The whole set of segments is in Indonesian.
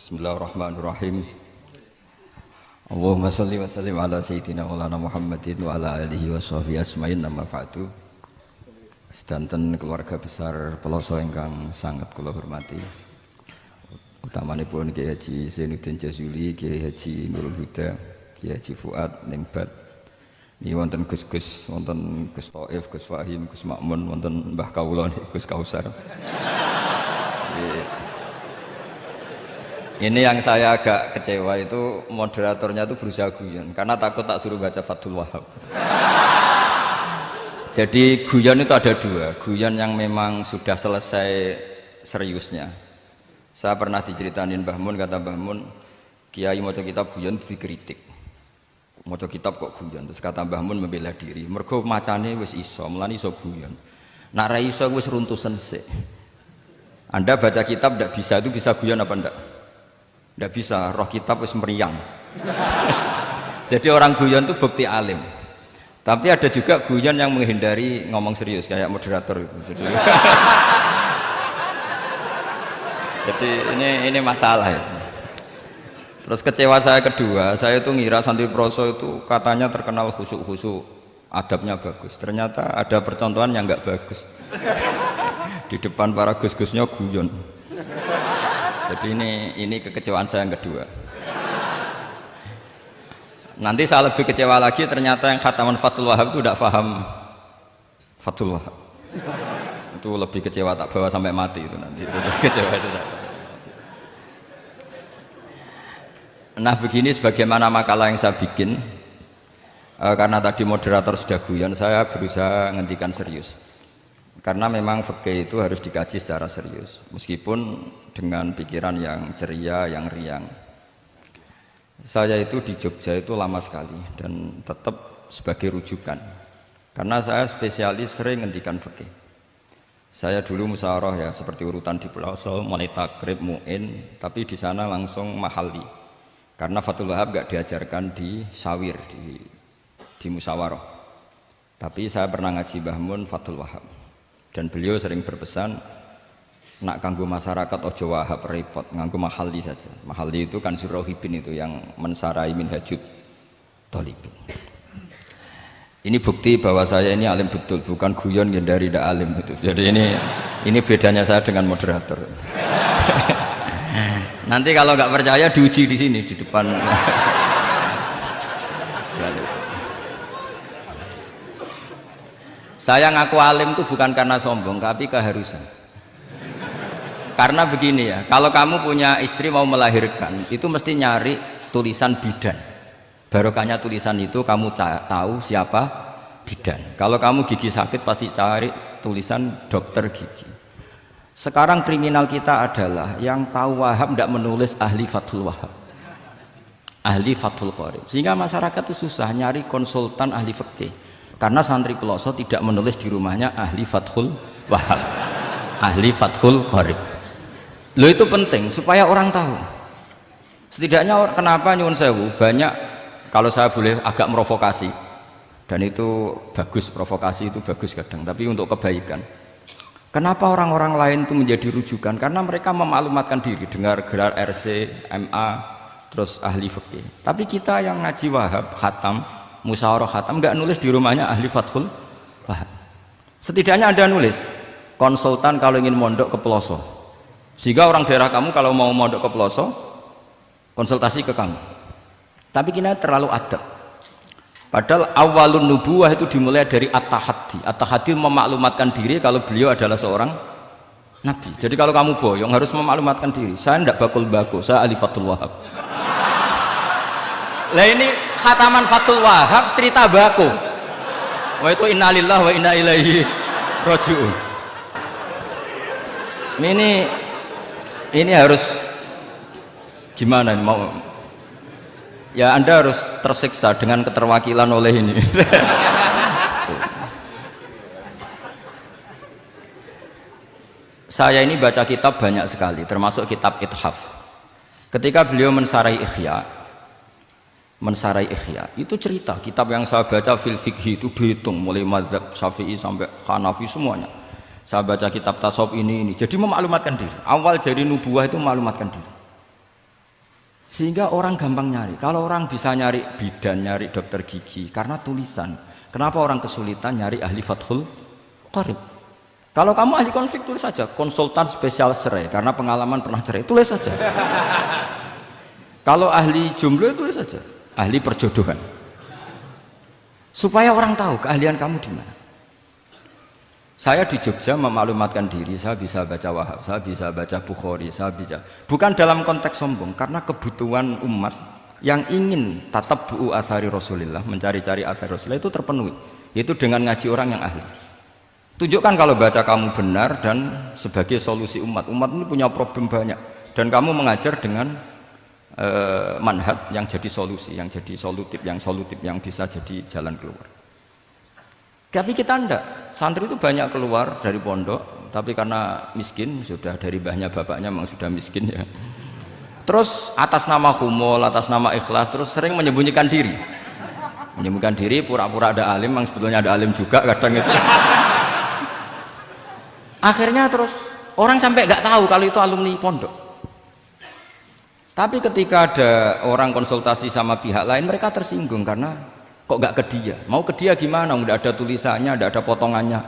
Bismillahirrahmanirrahim. Allahumma sholli wa sallim ala sayyidina maulana Muhammadin wa ala alihi wa sahbihi asma'in amma ba'du. Sedanten keluarga besar Peloso ingkang sangat kula hormati. Utamanipun Kiai Haji Zainuddin Jazuli, Kiai Haji Nurul Huda, Kiai Haji Fuad Ningbat. Ini wonten Gus-gus, wonten Gus Thaif, Gus Fahim, Gus Makmun, wonten Mbah Kawula Gus Kausar. Ini yang saya agak kecewa itu moderatornya itu berusaha guyon karena takut tak suruh baca Fathul Wahhab. Jadi guyon itu ada dua, guyon yang memang sudah selesai seriusnya. Saya pernah diceritain Mbah Mun, kata Mbah Mun, Kiai maca kitab guyon dikritik. Maca kitab kok guyon, terus kata Mbah Mun membela diri. Mergo macane wis iso, mulane iso guyon. Nek ra iso wis runtusen sik. Anda baca kitab ndak bisa, itu bisa guyon apa ndak? Ndak bisa, roh kitab wis meriang. Jadi orang guyon itu bukti alim. Tapi ada juga guyon yang menghindari ngomong serius kayak moderator itu. Jadi ini masalah ya. Terus kecewa saya kedua, saya itu ngira Santri Proso itu katanya terkenal khusyuk-khusyuk, adabnya bagus. Ternyata ada percontohan yang nggak bagus. Di depan para gus-gusnya guyon. Jadi ini kekecewaan saya yang kedua. Nanti saya lebih kecewa lagi, ternyata yang khataman Fathul Wahhab itu tidak paham Fathul Wahhab. Itu lebih kecewa, tak bawa sampai mati itu nanti. Itu kecewa itu. Nah begini sebagaimana makalah yang saya bikin, karena tadi moderator sudah guyon, saya berusaha ngendikan serius. Karena memang fikih itu harus dikaji secara serius, meskipun dengan pikiran yang ceria, yang riang. Saya itu di Jogja itu lama sekali dan tetap sebagai rujukan. Karena saya spesialis sering ngendikan fikih. Saya dulu musyawarah ya seperti urutan di Peloso, mulai takrib, mu'in, tapi di sana langsung mahalli. Karena Fathul Wahhab gak diajarkan di syawir, di musyawarah. Tapi saya pernah ngaji Mbah Mun Fathul Wahhab. Dan beliau sering berpesan, nak kanggo masyarakat ojo wahab repot, nganggo mahalli saja. Mahalli itu kan Surahibin itu yang mensarai minhajud thalibin. Ini bukti bahwa saya ini alim betul, bukan guyon dari tidak alim itu. Jadi ini bedanya saya dengan moderator. Nanti kalau nggak percaya diuji di sini di depan. Saya ngaku alim itu bukan karena sombong, tapi keharusan. Karena begini ya, kalau kamu punya istri mau melahirkan, itu mesti nyari tulisan bidan. Barokahnya tulisan itu kamu tahu siapa bidan. Kalau kamu gigi sakit pasti cari tulisan dokter gigi. Sekarang kriminal kita adalah yang tahu Wahhab tidak menulis ahli Fathul Wahhab, ahli Fathul Qorib. Sehingga masyarakat itu susah nyari konsultan ahli fikih. Karena santri Peloso tidak menulis di rumahnya ahli Fathul Wahhab, ahli Fathul Qorib. Lo itu penting supaya orang tahu. Setidaknya kenapa nyuwun sewu banyak, kalau saya boleh agak merovokasi, dan itu bagus, provokasi itu bagus kadang, tapi untuk kebaikan. Kenapa orang-orang lain itu menjadi rujukan? Karena mereka memaklumatkan diri, dengar gelar RC, MA, terus ahli fikih. Tapi kita yang ngaji Wahhab, khatam, musyawarah khatam, nggak nulis di rumahnya ahli Fathul Wahhab. Setidaknya Anda nulis konsultan kalau ingin mondok ke Peloso, sehingga orang daerah kamu kalau mau mondok ke Peloso konsultasi ke kamu. Tapi kita terlalu adab. Padahal awalun nubuwah itu dimulai dari at-tahaddi. At-tahaddi memaklumatkan diri kalau beliau adalah seorang nabi. Jadi kalau kamu boyong harus memaklumatkan diri, saya tidak bakul-bakul, saya ahli Fathul Wahhab. Lah ini khataman Fathul Wahhab cerita bako. Wah itu innalillahi wa inna ilaihi raji'un. Ini harus gimana mau? Ya Anda harus tersiksa dengan keterwakilan oleh ini. Saya ini baca kitab banyak sekali, termasuk kitab Ithaf. Ketika beliau mensarai Ihya itu cerita kitab yang saya baca fil fikhi itu dihitung mulai mazhab Syafi'i sampai Hanafi semuanya. Saya baca kitab tasawuf ini jadi memaklumatkan diri. Awal dari nubuah itu memaklumatkan diri. Sehingga orang gampang nyari. Kalau orang bisa nyari bidan, nyari dokter gigi karena tulisan, kenapa orang kesulitan nyari ahli Fathul Qorib? Kalau kamu ahli konflik, tulis saja konsultan spesial cerai karena pengalaman pernah cerai, tulis saja. Kalau ahli jomblo, tulis saja ahli perjodohan, supaya orang tahu keahlian kamu di mana. Saya di Jogja memaklumatkan diri, saya bisa baca Wahab, saya bisa baca Bukhari, saya bisa, bukan dalam konteks sombong, karena kebutuhan umat yang ingin tatap bu'u asari Rasulullah, mencari-cari asari Rasulullah itu terpenuhi, yaitu dengan ngaji orang yang ahli. Tunjukkan kalau baca kamu benar dan sebagai solusi umat. Umat ini punya problem banyak dan kamu mengajar dengan manhaj yang jadi solusi, yang jadi solutif, yang bisa jadi jalan keluar. Tapi kita enggak, santri itu banyak keluar dari pondok, tapi karena miskin, sudah dari mbahnya bapaknya memang sudah miskin ya. Terus atas nama humul, atas nama ikhlas, terus sering menyembunyikan diri. Menyembunyikan diri, pura-pura ada alim, memang sebetulnya ada alim juga kadang itu. Akhirnya terus orang sampai nggak tahu kalau itu alumni pondok. Tapi ketika ada orang konsultasi sama pihak lain, mereka tersinggung karena kok nggak ke dia? Mau ke dia gimana? Nggak ada tulisannya, nggak ada potongannya.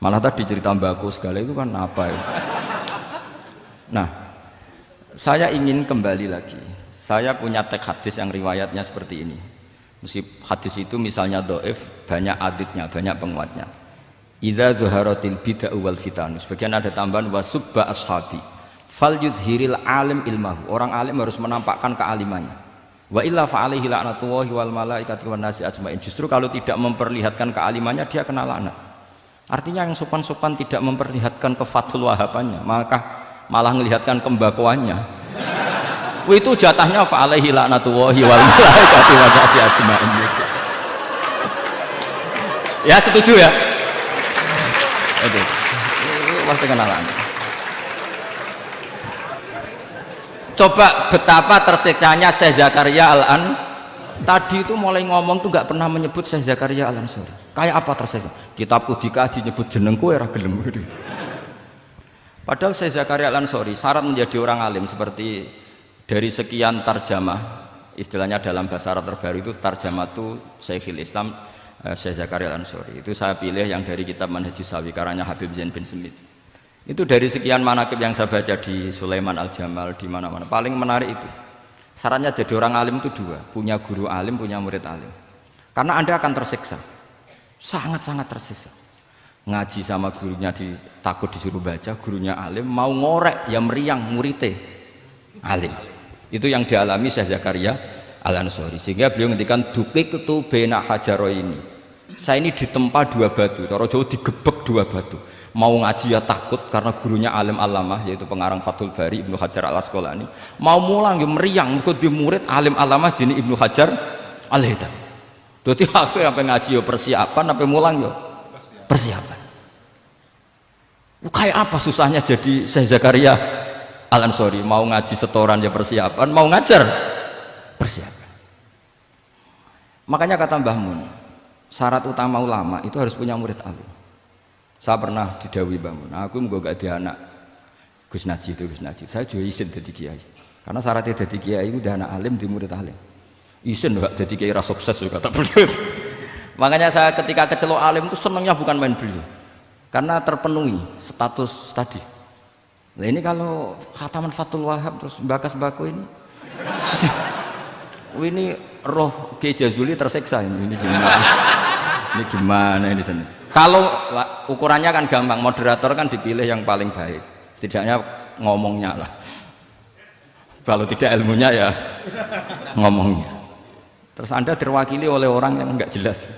Malah tadi cerita mbako segala itu kan apa ya? Nah, saya ingin kembali lagi. Saya punya teks hadis yang riwayatnya seperti ini. Hadis itu misalnya doif, banyak aditnya, banyak penguatnya. Idza zuharatil bid'ah wal fitan. Sebagian ada tambahan wasubba ashabi. Fal yuzhiril alim ilmahu. Orang alim harus menampakkan kealimannya. Wa illa fa'alaihi la'natullahi wal malaikati wan nasi ajmain. Justru kalau tidak memperlihatkan kealimannya dia kena laknat. Artinya yang sopan-sopan tidak memperlihatkan kefathul wahabannya, maka malah melihatkan kembakoannya. Itu jatahnya fa'alaihi la'natullahi wal malaikati wan nasi ajmain. Ya setuju ya? Itu pasti kena laknat. Coba betapa tersiksanya Syekh Zakaria Al-An tadi itu mulai ngomong tuh nggak pernah menyebut Syekh Zakaria Al-Ansori. Kayak apa tersiksa? Kitabku dikaji nyebut jenengku era gelem. Padahal Syekh Zakaria Al-Ansori syarat menjadi orang alim seperti dari sekian tarjamah, istilahnya dalam bahasa Arab terbaru itu tarjamah itu Syekhul Islam Syekh Zakaria Al-Ansori. Itu saya pilih yang dari kitab Manhajus Sawi karanya Habib Zain bin Smith. Itu dari sekian manaqib yang saya baca di Sulaiman Al-Jamal, di mana-mana paling menarik itu syaratnya jadi orang alim itu dua, punya guru alim, punya murid alim. Karena Anda akan tersiksa, sangat-sangat tersiksa. Ngaji sama gurunya takut disuruh baca, gurunya alim, mau ngorek ya meriang muridnya alim. Itu yang dialami Syekh Zakaria Al-Ansori. Sehingga beliau ngendikan duqiqtu baina hajaro ini, saya ini ditempa dua batu, cara Jawa digebek dua batu. Mau ngaji ya takut karena gurunya alim alamah, yaitu pengarang Fathul Bari Ibnu Hajar Al-Asqalani. Mau mulang ya meriang, mergo di murid alim alamah jenis Ibnu Hajar Al-Haytham. Dadi aku sampai ngaji ya persiapan, sampai mulang ya persiapan. Kayak apa susahnya jadi Syekh Zakaria Al-Ansori, mau ngaji setoran ya persiapan, mau ngajar persiapan. Makanya kata Mbah Mun, syarat utama ulama itu harus punya murid alim. Saya pernah didhawuhi Mbah Mun, aku mau gak ada anak Gus Naji itu Gus Naji, saya juga izin jadi kiai. Karena syaratnya jadi kiai itu udah anak alim di murid alim. Izin gak jadi kiai ras sukses juga tak perlu. Makanya saya ketika kecelok alim itu senangnya bukan main beliau, karena terpenuhi status tadi. Nah ini kalau khataman Fathul Wahab terus bakas bako ini, ini roh Kiai Jazuli tersiksa ini gimana? Ini gimana ini sini? Kalau ukurannya kan gampang, moderator kan dipilih yang paling baik, setidaknya ngomongnya lah. Kalau tidak ilmunya ya ngomongnya. Terus Anda terwakili oleh orang yang enggak jelas.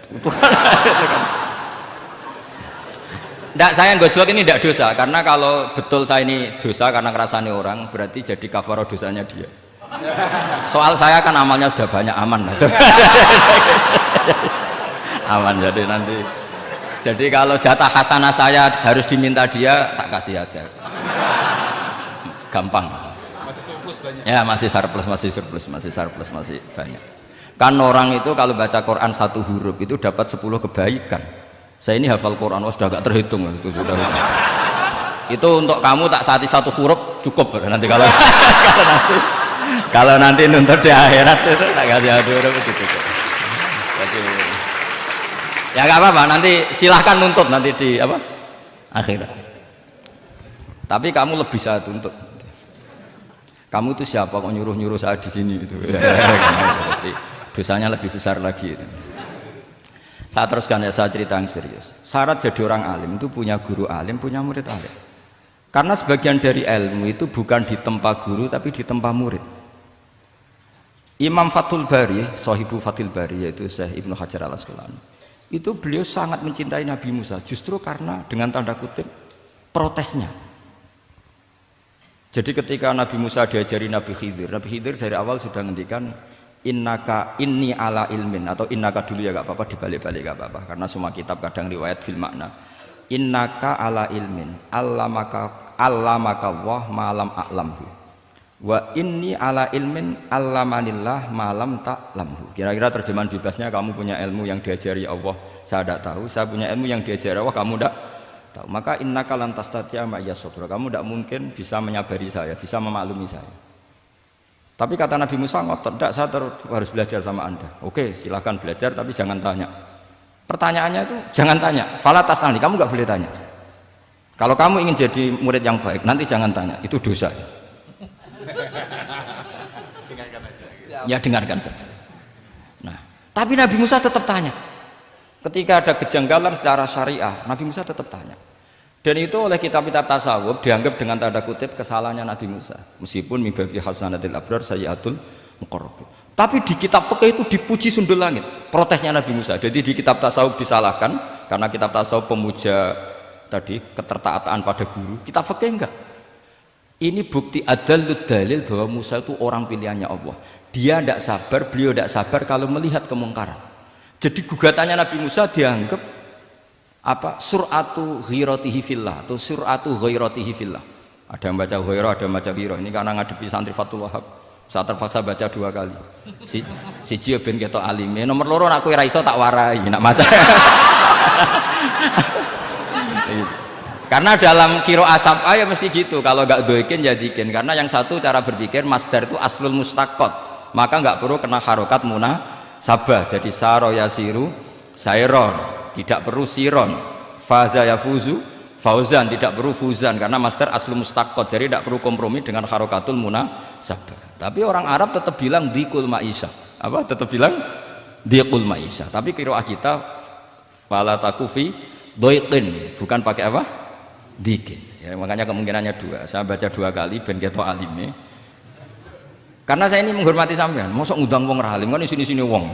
Enggak, saya gojlok ini enggak dosa, karena kalau betul saya ini dosa karena ngerasani orang, berarti jadi kafarah dosanya dia. Soal saya kan amalnya sudah banyak, aman lah. Aman, jadi nanti. Jadi kalau jatah hasanah saya harus diminta dia, tak kasih aja. Gampang. Masih surplus banyak. Ya masih surplus, masih banyak. Kan orang itu kalau baca Quran satu huruf itu dapat 10 kebaikan. Saya ini hafal Quran, sudah agak terhitung itu sudah. Itu untuk kamu tak saati satu huruf cukup nanti kalau nanti Kalau nanti nuntut di akhirat itu tak kasih adu begitu. Jadi, ya nggak apa-apa, nanti silahkan nuntut nanti di apa akhirat. Tapi kamu lebih saya tuntut. Kamu itu siapa kok nyuruh saya di sini itu? Jadi, dosanya lebih besar lagi. Itu. Saya teruskan ya, saya cerita yang serius. Syarat jadi orang alim itu punya guru alim, punya murid alim. Karena sebagian dari ilmu itu bukan ditempa guru tapi ditempa murid. Imam Fathul Bari, Sohibu Fathul Bari, yaitu Syekh Ibnu Hajar al-Asqalani, itu beliau sangat mencintai Nabi Musa justru karena dengan tanda kutip protesnya. Jadi ketika Nabi Musa diajari Nabi Khidir dari awal sudah ngendikan innaka inni ala ilmin, atau innaka dulu ya gak apa-apa, dibalik-balik gak apa-apa karena semua kitab kadang riwayat fil makna. Innaka ala ilmin allamaka wah malam a'lamhu wa inni ala ilmin allamanillah malam ta'lamhu. Kira-kira terjemahan bebasnya, kamu punya ilmu yang diajari Allah saya tidak tahu, saya punya ilmu yang diajari Allah kamu tidak tahu, maka innaka lan tastati'a ma'iyya sabra, kamu tidak mungkin bisa menyabari saya, bisa memaklumi saya. Tapi kata Nabi Musa ngotot, tidak, saya harus belajar sama anda. Oke, silahkan belajar tapi jangan tanya. Pertanyaannya itu jangan tanya, fala tas'alni, kamu nggak boleh tanya. Kalau kamu ingin jadi murid yang baik, nanti jangan tanya, itu dosa. Ya dengarkan saja. Nah, tapi Nabi Musa tetap tanya. Ketika ada kejanggalan secara syariah, Nabi Musa tetap tanya. Dan itu oleh kitab-kitab tasawuf dianggap dengan tanda kutip kesalahannya Nabi Musa. Meskipun mibabi hasanatil abrar sayyatul muqarrabin. Tapi di kitab fikih itu dipuji sundul langit protesnya Nabi Musa. Jadi di kitab tasawuf disalahkan karena kitab tasawuf pemuja tadi ketertaatan pada guru. Kitab fikih enggak. Ini bukti adallud dalil bahwa Musa itu orang pilihannya Allah. Dia tidak sabar, beliau tidak sabar kalau melihat kemungkaran. Jadi gugatannya Nabi Musa dianggap apa? Sur'atu ghiratihi fillah atau sur'atu ghairatihi fillah. Ada yang baca ghairah, ada yang baca ghirah. Ini karena ngadepi santri Fathul Wahab. Saya terpaksa baca 2 kali. Siji ben ketok alime, nomor loro nak kowe ra iso tak warai, nak maca. Karena dalam qiraah sab'ah ya mesti gitu, kalau enggak doikin jadikin. Karena yang satu cara berpikir masdar itu aslul mustaqot, maka enggak perlu kena harokat munasabah. Jadi saro yasiru sairon, tidak perlu siron. Faza yafuzu fauzan, tidak perlu fuzan karena masdar aslul mustaqot, jadi tidak perlu kompromi dengan harokatul munasabah. Tapi orang Arab tetap bilang dikul ma'isyah. Apa? Tetap bilang dikul ma'isyah. Tapi qiraah kita fala takufi doiqin, bukan pakai apa? Dikin. Ya, makanya kemungkinannya 2. Saya baca 2 kali ben ketok alime. Karena saya ini menghormati sampean. Mosok ngundang wong ra alim kan sini-sini wong.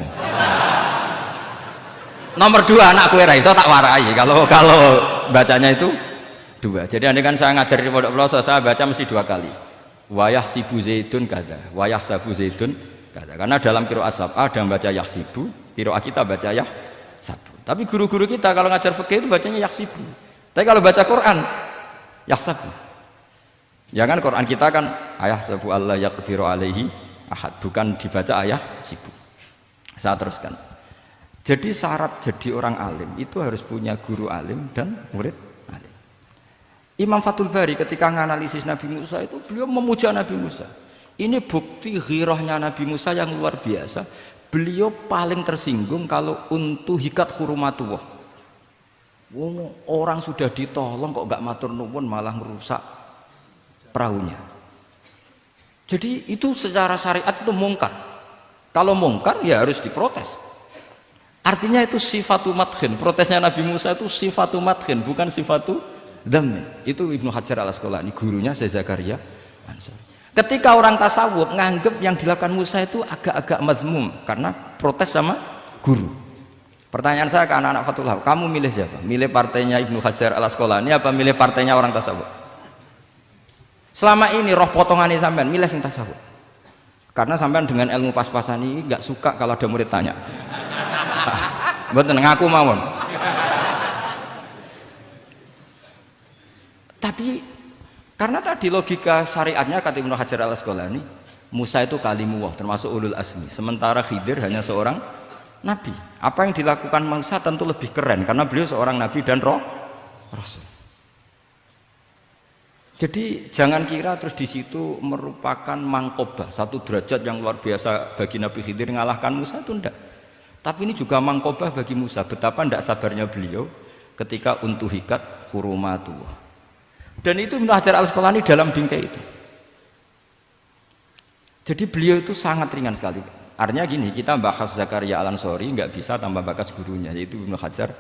Nomor 2 anak kowe ra iso tak warai. Kalau bacanya itu 2. Jadi andai kan saya ngajar di pondok pelosok, saya baca mesti 2 kali. Wayah sibu zaitun kada, wayah sabu zaitun kada. Karena dalam qiraah sab'ah ada yang baca yahsibu, qiraah kita baca yahsabu. Tapi guru-guru kita kalau ngajar fikih itu bacanya yahsibu. Tapi kalau baca Quran yahsabu. Ya kan Quran kita kan ayah sabu Allah yaqdiru alaihi ahad, bukan dibaca ayah sibu. Saya teruskan. Jadi syarat jadi orang alim itu harus punya guru alim dan murid alim. Imam Fathul Bari ketika menganalisis Nabi Musa itu beliau memuja Nabi Musa. Ini bukti ghirahnya Nabi Musa yang luar biasa. Beliau paling tersinggung kalau untuk hikat hurumatullah. Orang sudah ditolong kok gak matur nuwun malah merusak perahunya. Jadi itu secara syariat itu mungkar. Kalau mungkar ya harus diprotes. Artinya itu sifatu madkhin. Protesnya Nabi Musa itu sifatu madkhin, bukan sifatu dhamin. Itu Ibnu Hajar al-Asqalani, gurunya Syekh Zakaria Ansari. Ketika orang tasawuf nganggep yang dilakukan Musa itu agak-agak mazmum karena protes sama guru. Pertanyaan saya ke anak-anak Fathul Wahab, kamu milih siapa? Milih partainya Ibnu Hajar al-Asqalani apa milih partainya orang tasawuf? Selama ini roh potongannya sampean milih sing tasawuf. Karena sampean dengan ilmu pas-pasan ini gak suka kalau ada murid tanya. Mboten ngaku mawon. Tapi karena tadi logika syariatnya kata Ibnu Hajar al-Asqalani, Musa itu kalimullah termasuk ulul azmi, sementara Khidir hanya seorang nabi. Apa yang dilakukan Musa tentu lebih keren karena beliau seorang nabi dan rasul. Jadi jangan kira terus di situ merupakan mangkobah, satu derajat yang luar biasa bagi Nabi Khidir ngalahkan Musa, itu enggak. Tapi ini juga mangkobah bagi Musa, betapa enggak sabarnya beliau ketika untuhikat hurumatu. Dan itu Ibnu Hajar Al-Asqalani dalam bingkai itu. Jadi beliau itu sangat ringan sekali. Artinya gini, kita bahas Zakaria Al-Ansori nggak bisa tambah bakas gurunya, yaitu Ibnu Hajar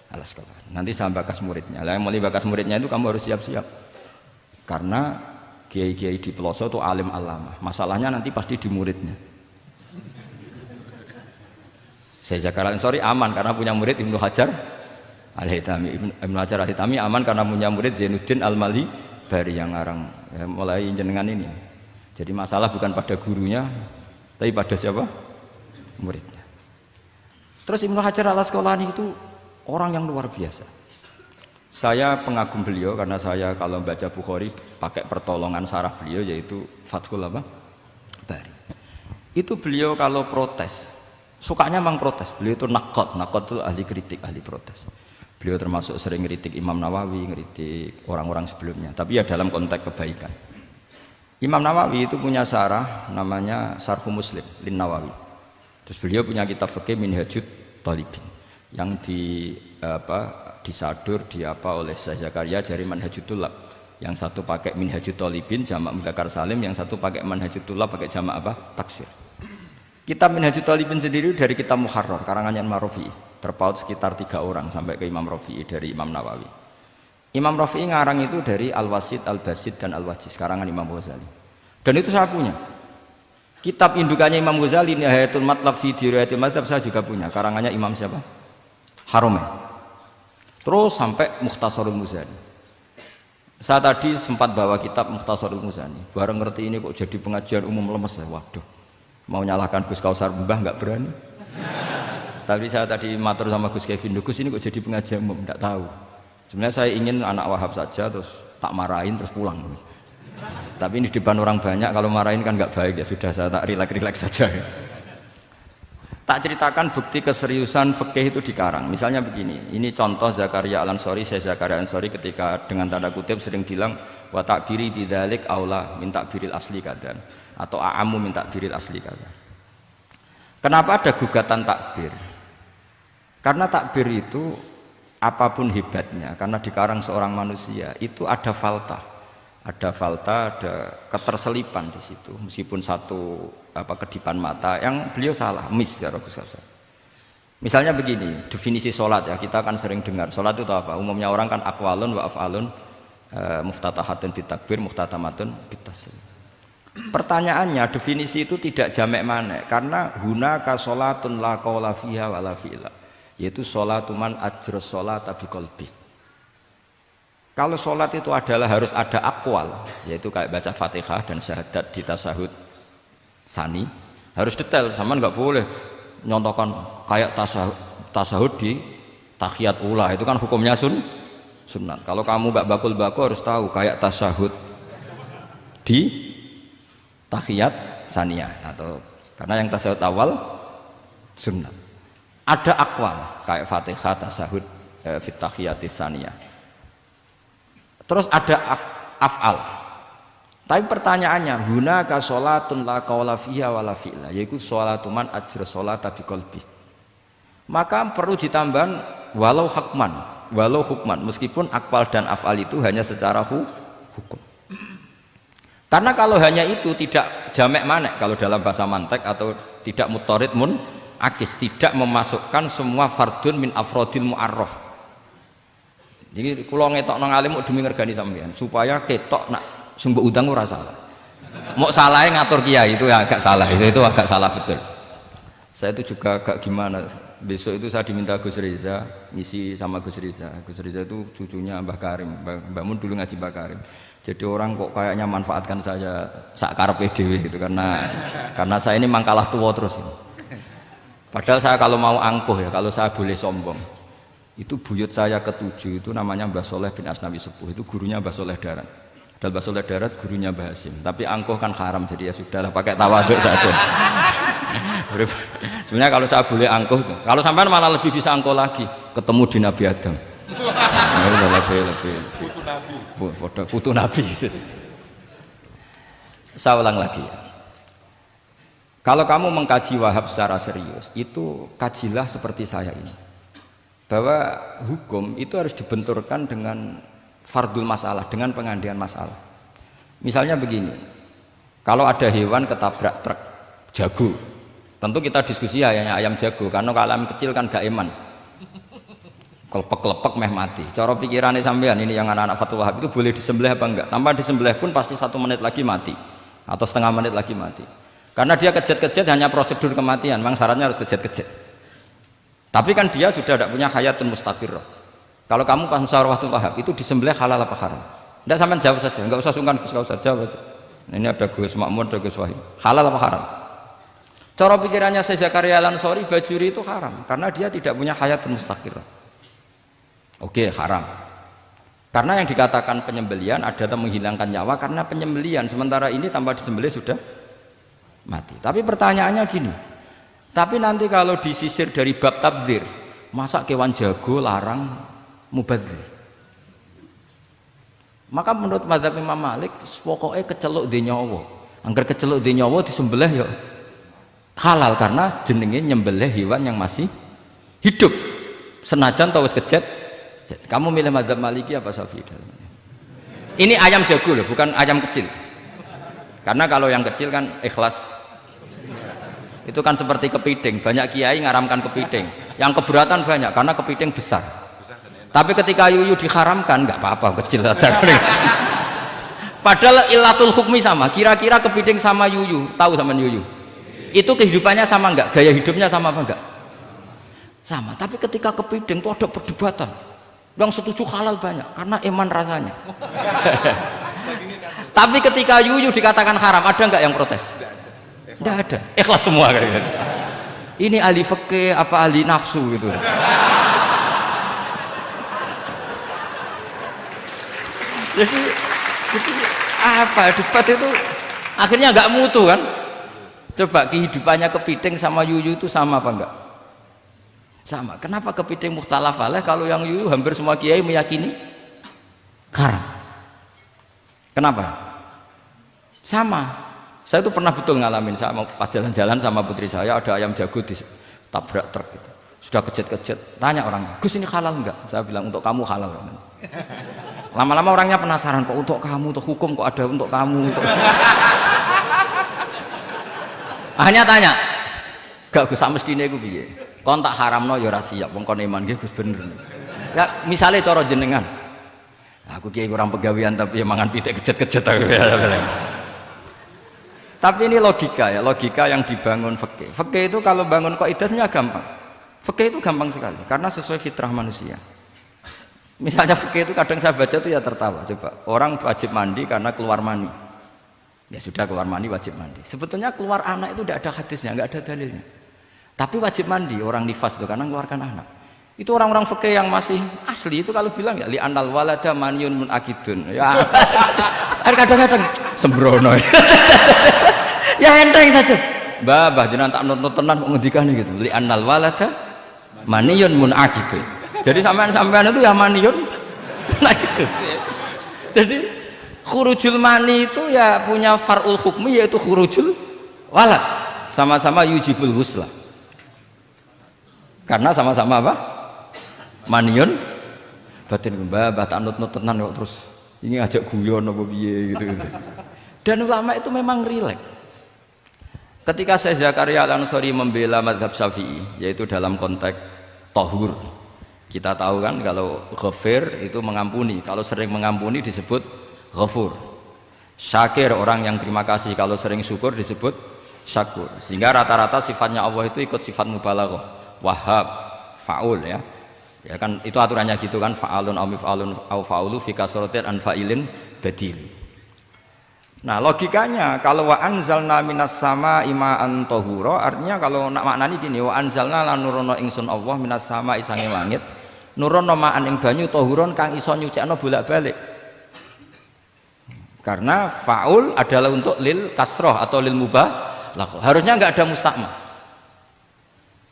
Al-Asqalani. Nanti saya bakas muridnya. Lah yang mulai bakas muridnya itu kamu harus siap-siap. Karena kiai-kiai di pelosok itu alim alama. Masalahnya nanti pasti di muridnya. Saya Zakaria Al-Ansori aman karena punya murid Ibnu Hajar Al-Hitami. Ibnu Hajar Al-Hitami aman karena punya murid Zainuddin Al-Mali Bari yang ngarang ya, mulai jenengan ini. Jadi masalah bukan pada gurunya, tapi pada siapa? Muridnya. Terus Ibnu Hajar Al-Asqalani itu orang yang luar biasa. Saya pengagum beliau karena saya kalau baca Bukhari pakai pertolongan sarah beliau yaitu Fathul Bari. Itu beliau kalau protes, sukanya memang protes. Beliau itu nakot itu ahli kritik, ahli protes. Beliau termasuk sering kritik Imam Nawawi, kritik orang-orang sebelumnya. Tapi ya dalam konteks kebaikan. Imam Nawawi itu punya sarah namanya Sarhu Muslim Lin Nawawi. Terus beliau punya kitab fikih Minhajut Thalibin yang disadur oleh Syekh Zakaria dari Manhajut Thulab. Yang satu pakai Minhajut Thalibin jamak mudzakkar salim, yang satu pakai Manhajut Thulab pakai jamak taksir. Kitab Minhajut Thalibin sendiri dari kitab Muharrar karangannya Imam Rafi'i, terpaut sekitar 3 orang sampai ke Imam Rafi'i dari Imam Nawawi. Imam Rafi'i ngarang itu dari Al-Wasid, Al-Basid, dan Al-Wajiz, karangan Imam Ghazali. Dan itu saya punya. Kitab indukannya Imam Ghazali, Nihayatul Matlab fi Dirayatil Mazhab, saya juga punya. Karangannya Imam siapa? Haromen. Terus sampai Mukhtasarul Muzani. Saya tadi sempat bawa kitab Mukhtasarul Muzani. Bareng ngerti ini kok jadi pengajian umum lemes ya. Waduh, mau nyalahkan Gus Kausar Mbah nggak berani. Tapi saya tadi matur sama Gus Kevin, Gus ini kok jadi pengajian umum, nggak tahu. Sebenarnya saya ingin anak Wahab saja terus tak marahin terus pulang. Tapi ini di depan orang banyak, kalau marahin kan nggak baik ya, sudah saya tak rileks saja. Tak ceritakan bukti keseriusan fikih itu dikarang. Misalnya begini, ini contoh Zakaria Al-Ansori, Syekh Zakaria Al-Ansori ketika dengan tanda kutip sering bilang wa takbiri bidzalik aula minta biril asli kadan atau a'amu minta biril asli kadan. Kenapa ada gugatan takbir? Karena takbir itu apapun hebatnya, karena dikarang seorang manusia itu ada falta, ada keterselipan di situ. Meskipun satu kedipan mata yang beliau salah, ya Gus. Misalnya begini, definisi sholat ya, kita akan sering dengar sholat itu apa? Umumnya orang kan aqwalun wa af'alun, muftatahatun bitakbir, muftatamatun bitaslim. Pertanyaannya, definisi itu tidak jamek mana? Karena hunaka sholatun la qawla fiha wa la fi'la, yaitu sholatuman ajros sholat tapi kolbi. Kalau sholat itu adalah harus ada akwal, yaitu kayak baca fatihah dan syahadat di tasahud sani, harus detail, sama nggak boleh nyontohkan kayak tasahud di tahiyat ula, itu kan hukumnya sunnah. Kalau kamu nggak bakul-bakul harus tahu kayak tasahud di tahiyat saniyah, atau karena yang tasahud awal sunnah. Ada akwal kayak Fatihah, tasahud, fit tahiyatis saniyah. Terus ada af'al. Tapi pertanyaannya, hunaka sholatun la qawla fiha wa la fi'la, yaitu sholatuman ajra sholata biqalbi. Maka perlu ditambah walau hukman, meskipun akwal dan af'al itu hanya secara hukum. Karena kalau hanya itu tidak jamek manek kalau dalam bahasa mantek, atau tidak mutarid akis, tidak memasukkan semua fardun min afrodil mu'arraf. Jadi kula ngetok nang alim demi ngergani sampean supaya ketok nak sumber utang ora salah. Mau salahnya ngatur kiai itu ya agak salah, itu agak salah betul. Saya itu juga agak gimana, besok itu saya diminta Gus Reza misi sama Gus Reza. Gus Reza itu cucunya Mbah Karim, Mbah Mun dulu ngaji Mbah Karim. Jadi orang kok kayaknya manfaatkan saya sakarepe dhewe gitu, karena saya ini mangkalah tua terus. Padahal saya kalau mau angkuh ya, kalau saya boleh sombong, itu buyut saya ketujuh itu namanya Mbah Soleh bin Asnawi Sepuh, itu gurunya Mbah Soleh Darat. Dan Mbah Soleh Darat gurunya Mbah Hasim. Tapi angkuh kan haram, jadi ya sudahlah pakai tawaduk saja. Sebenarnya kalau saya boleh angkuh, kalau sampean malah lebih bisa angkuh lagi, ketemu di Nabi Adam. lebih foto nabi. Saya ulang lagi ya. Kalau kamu mengkaji Wahhab secara serius, itu kajilah seperti saya ini. Bahwa hukum itu harus dibenturkan dengan fardul masalah, dengan pengandian masalah. Misalnya begini, kalau ada hewan ketabrak truk, jago, tentu kita diskusi hanya ayam jago, karena kalau ayam kecil kan gak eman. Kelepek-kelepek meh mati. Cara pikirannya sampean ini yang anak-anak Fathul Wahhab itu boleh disembelih apa enggak? Tanpa disembelih pun pasti 1 menit lagi mati, atau setengah menit lagi mati. Karena dia kejat-kejat hanya prosedur kematian, memang syaratnya harus kejat-kejat. Tapi kan dia sudah tidak punya hayatun mustaqirrah. Kalau kamu pas musyawarah Fathul Wahhab itu disembelih halal apa haram? Tidak, sampean jawab saja, enggak usah sungkan, enggak usah jawab aja. Ini ada Gus Makmun, ada Gus Wahid. Halal apa haram? Cara pikirannya Syekh Zakaria Al-Ansori, bajuri itu haram karena dia tidak punya hayatun mustaqirrah. Oke, haram. Karena yang dikatakan penyembelian adalah menghilangkan nyawa karena penyembelian, sementara ini tanpa disembelih sudah mati. Tapi pertanyaannya gini, tapi nanti kalau disisir dari bab tabdzir, masa kewan jago larang mubadzir? Maka menurut mazhab Imam Malik, pokoknya keceluk di nyawa, angger keceluk di nyawa disembelih ya halal karena jenenge nyembelih hewan yang masih hidup, senajan tau wis kejet. Kamu milih mazhab Maliki apa Syafi'i? Ini ayam jago loh, bukan ayam kecil. Karena kalau yang kecil kan ikhlas. Itu kan seperti kepiting, banyak kiai ngaramkan kepiting. Yang keberatan banyak karena kepiting besar. Tapi ketika yuyu diharamkan, nggak apa-apa, kecil saja. Padahal ilatul hukmi sama. Kira-kira kepiting sama yuyu, tahu sama yuyu? Itu kehidupannya sama nggak? Gaya hidupnya sama apa enggak? Sama. Tapi ketika kepiting itu ada perdebatan. Yang setuju halal banyak karena iman rasanya. Tapi ketika yuyu dikatakan haram, ada nggak yang protes? Tidak ada. Ikhlas semua kayak gitu. Ini ahli fikih apa ahli nafsu gitu. Jadi apa debat itu akhirnya nggak mutu kan? Coba kehidupannya kepiting sama yuyu itu sama apa enggak? Sama. Kenapa kepiting mukhtalaf alaih kalau yang yuyu hampir semua kiai meyakini haram? Kenapa? Sama. Saya itu pernah betul ngalamin, saya mau pas jalan-jalan sama putri saya, ada ayam jago ditabrak truk gitu. Sudah kejet-kejet, tanya orangnya, Gus ini halal enggak? Saya bilang untuk kamu halal. Lama-lama orangnya penasaran, kok untuk kamu, untuk hukum kok ada untuk kamu, untuk hanya tanya, gak Gus mestine iku piye? Kon tak haramno ya ora siap, wong kon iman nggih Gus bener. Ya misale cara jenengan. Aku kiai kurang pegawean tapi ya mangan pitik kejet-kejet aku. Tapi ini logika ya, logika yang dibangun fikih. Fikih itu kalau bangun kaidahnya gampang. Fikih itu gampang sekali karena sesuai fitrah manusia. Misalnya fikih itu kadang saya baca itu ya tertawa. Coba orang wajib mandi karena keluar mani. Ya sudah keluar mani wajib mandi. Sebetulnya keluar anak itu tidak ada hadisnya, nggak ada dalilnya. Tapi wajib mandi orang nifas itu karena mengeluarkan anak. Itu orang-orang fikih yang masih asli itu kalau bilang ya li anal walada maniun munakidun. Ya kadang-kadang sembrono. Ya enteng saja. Mbah jenengan tak nonton tenan kok ngendikane gitu. Li anal walada maniun munakidun. Jadi sampean itu ya maniun. Nah itu. Jadi khurujul mani itu ya punya far'ul hukmi yaitu khurujul walad. Sama-sama yujibul husla. Karena sama-sama apa? Maniun batin mbah tak nut-nut tenan kok terus ini ajak guyon apa piye gitu. Dan ulama itu memang rileks. Ketika Syekh Zakaria Al-Ansori membela mazhab Syafi'i yaitu dalam konteks tahur. Kita tahu kan kalau ghafir itu mengampuni, kalau sering mengampuni disebut ghafur. Syakir orang yang terima kasih, kalau sering syukur disebut syakur. Sehingga rata-rata sifatnya Allah itu ikut sifat mubalaghah. Wahhab, faul ya. Ya kan itu aturannya gitu kan, fa'alun au mif'alun au fa'ulu fi kasratin an fa'ilin badil. Nah, logikanya kalau wa anzalna minas sama ima'an tahura, artinya kalau nak maknani gini, wa anzalna lan nurono ingsun Allah minas sama isange langit, nurono ma'an ing banyu tahuron kang iso nyucikno bolak-balik. Karena faul adalah untuk lil kasroh atau lil mubah, harusnya nggak ada mustakmal.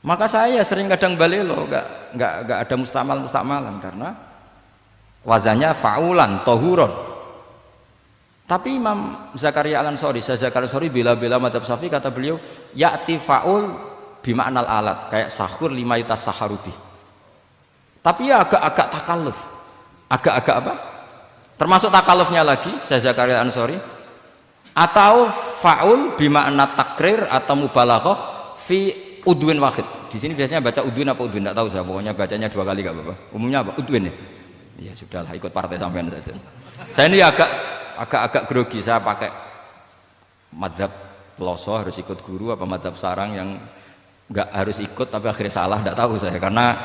Maka saya sering kadang balelo, nggak ada mustakmalan karena wazannya fa'ulan tohuron. Tapi Imam Zakaria Al-Ansari, Zakaria Al-Ansari bela-bela madzhab Syafi'i, kata beliau ya'ti fa'ul bima'nal alat, kayak sahur lima yutas saharubi. Tapi ya agak-agak takalluf, agak-agak apa? Termasuk takallufnya lagi Zakaria Al-Ansari, atau fa'ul bima'na takrir atau mubalaghah fi udwin wahid. Di sini biasanya baca udwin apa udwin, tidak tahu saya, pokoknya bacanya 2 kali gak apa-apa. Umumnya apa? Udwin ya? Ya sudahlah, ikut partai sampean saja. Saya ini agak grogi, saya pakai madzhab peloso harus ikut guru apa madzhab sarang yang nggak harus ikut tapi akhirnya salah, tidak tahu saya, karena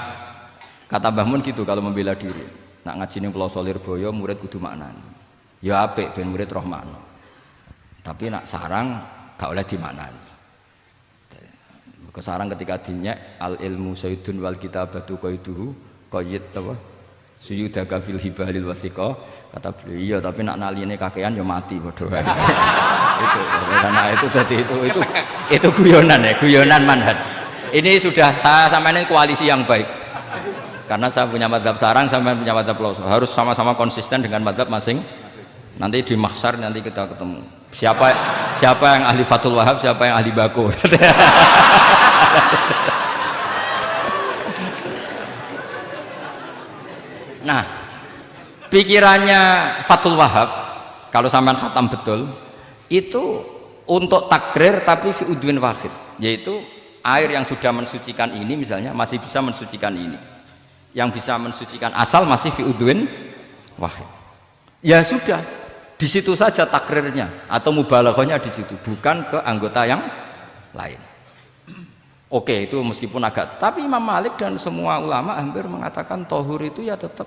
kata Mbah Mun gitu kalau membela diri, nak ngaji ning peloso Lirboyo murid kudu maknani ya apik ben murid roh makna, tapi nak sarang gak oleh dimaknani. Ke sarang ketika dinyek al ilmu sayyidun wal kitabatu qaiduhu qayyid apa suyudaka fil hibalil wasiqah, kata beliau iya tapi nak naline kakean ya mati bodoh. Itu karena itu jadi itu guyonan ya, guyonan manhaj. Ini sudah saya sampai ini koalisi yang baik, karena saya punya madzhab sarang, sampai punya madzhab peloso, harus sama-sama konsisten dengan madzhab masing. Nanti di mahsyar nanti kita ketemu siapa yang ahli Fathul Wahab, siapa yang ahli Bako. Nah, pikirannya Fathul Wahab kalau sampean khatam betul itu untuk takrir tapi fi udwin wahid, yaitu air yang sudah mensucikan ini misalnya masih bisa mensucikan ini, yang bisa mensucikan asal masih fi udwin wahid. Ya sudah, di situ saja takrirnya atau mubalaghahnya di situ, bukan ke anggota yang lain. Oke, itu meskipun agak, tapi Imam Malik dan semua ulama hampir mengatakan tohur itu ya tetap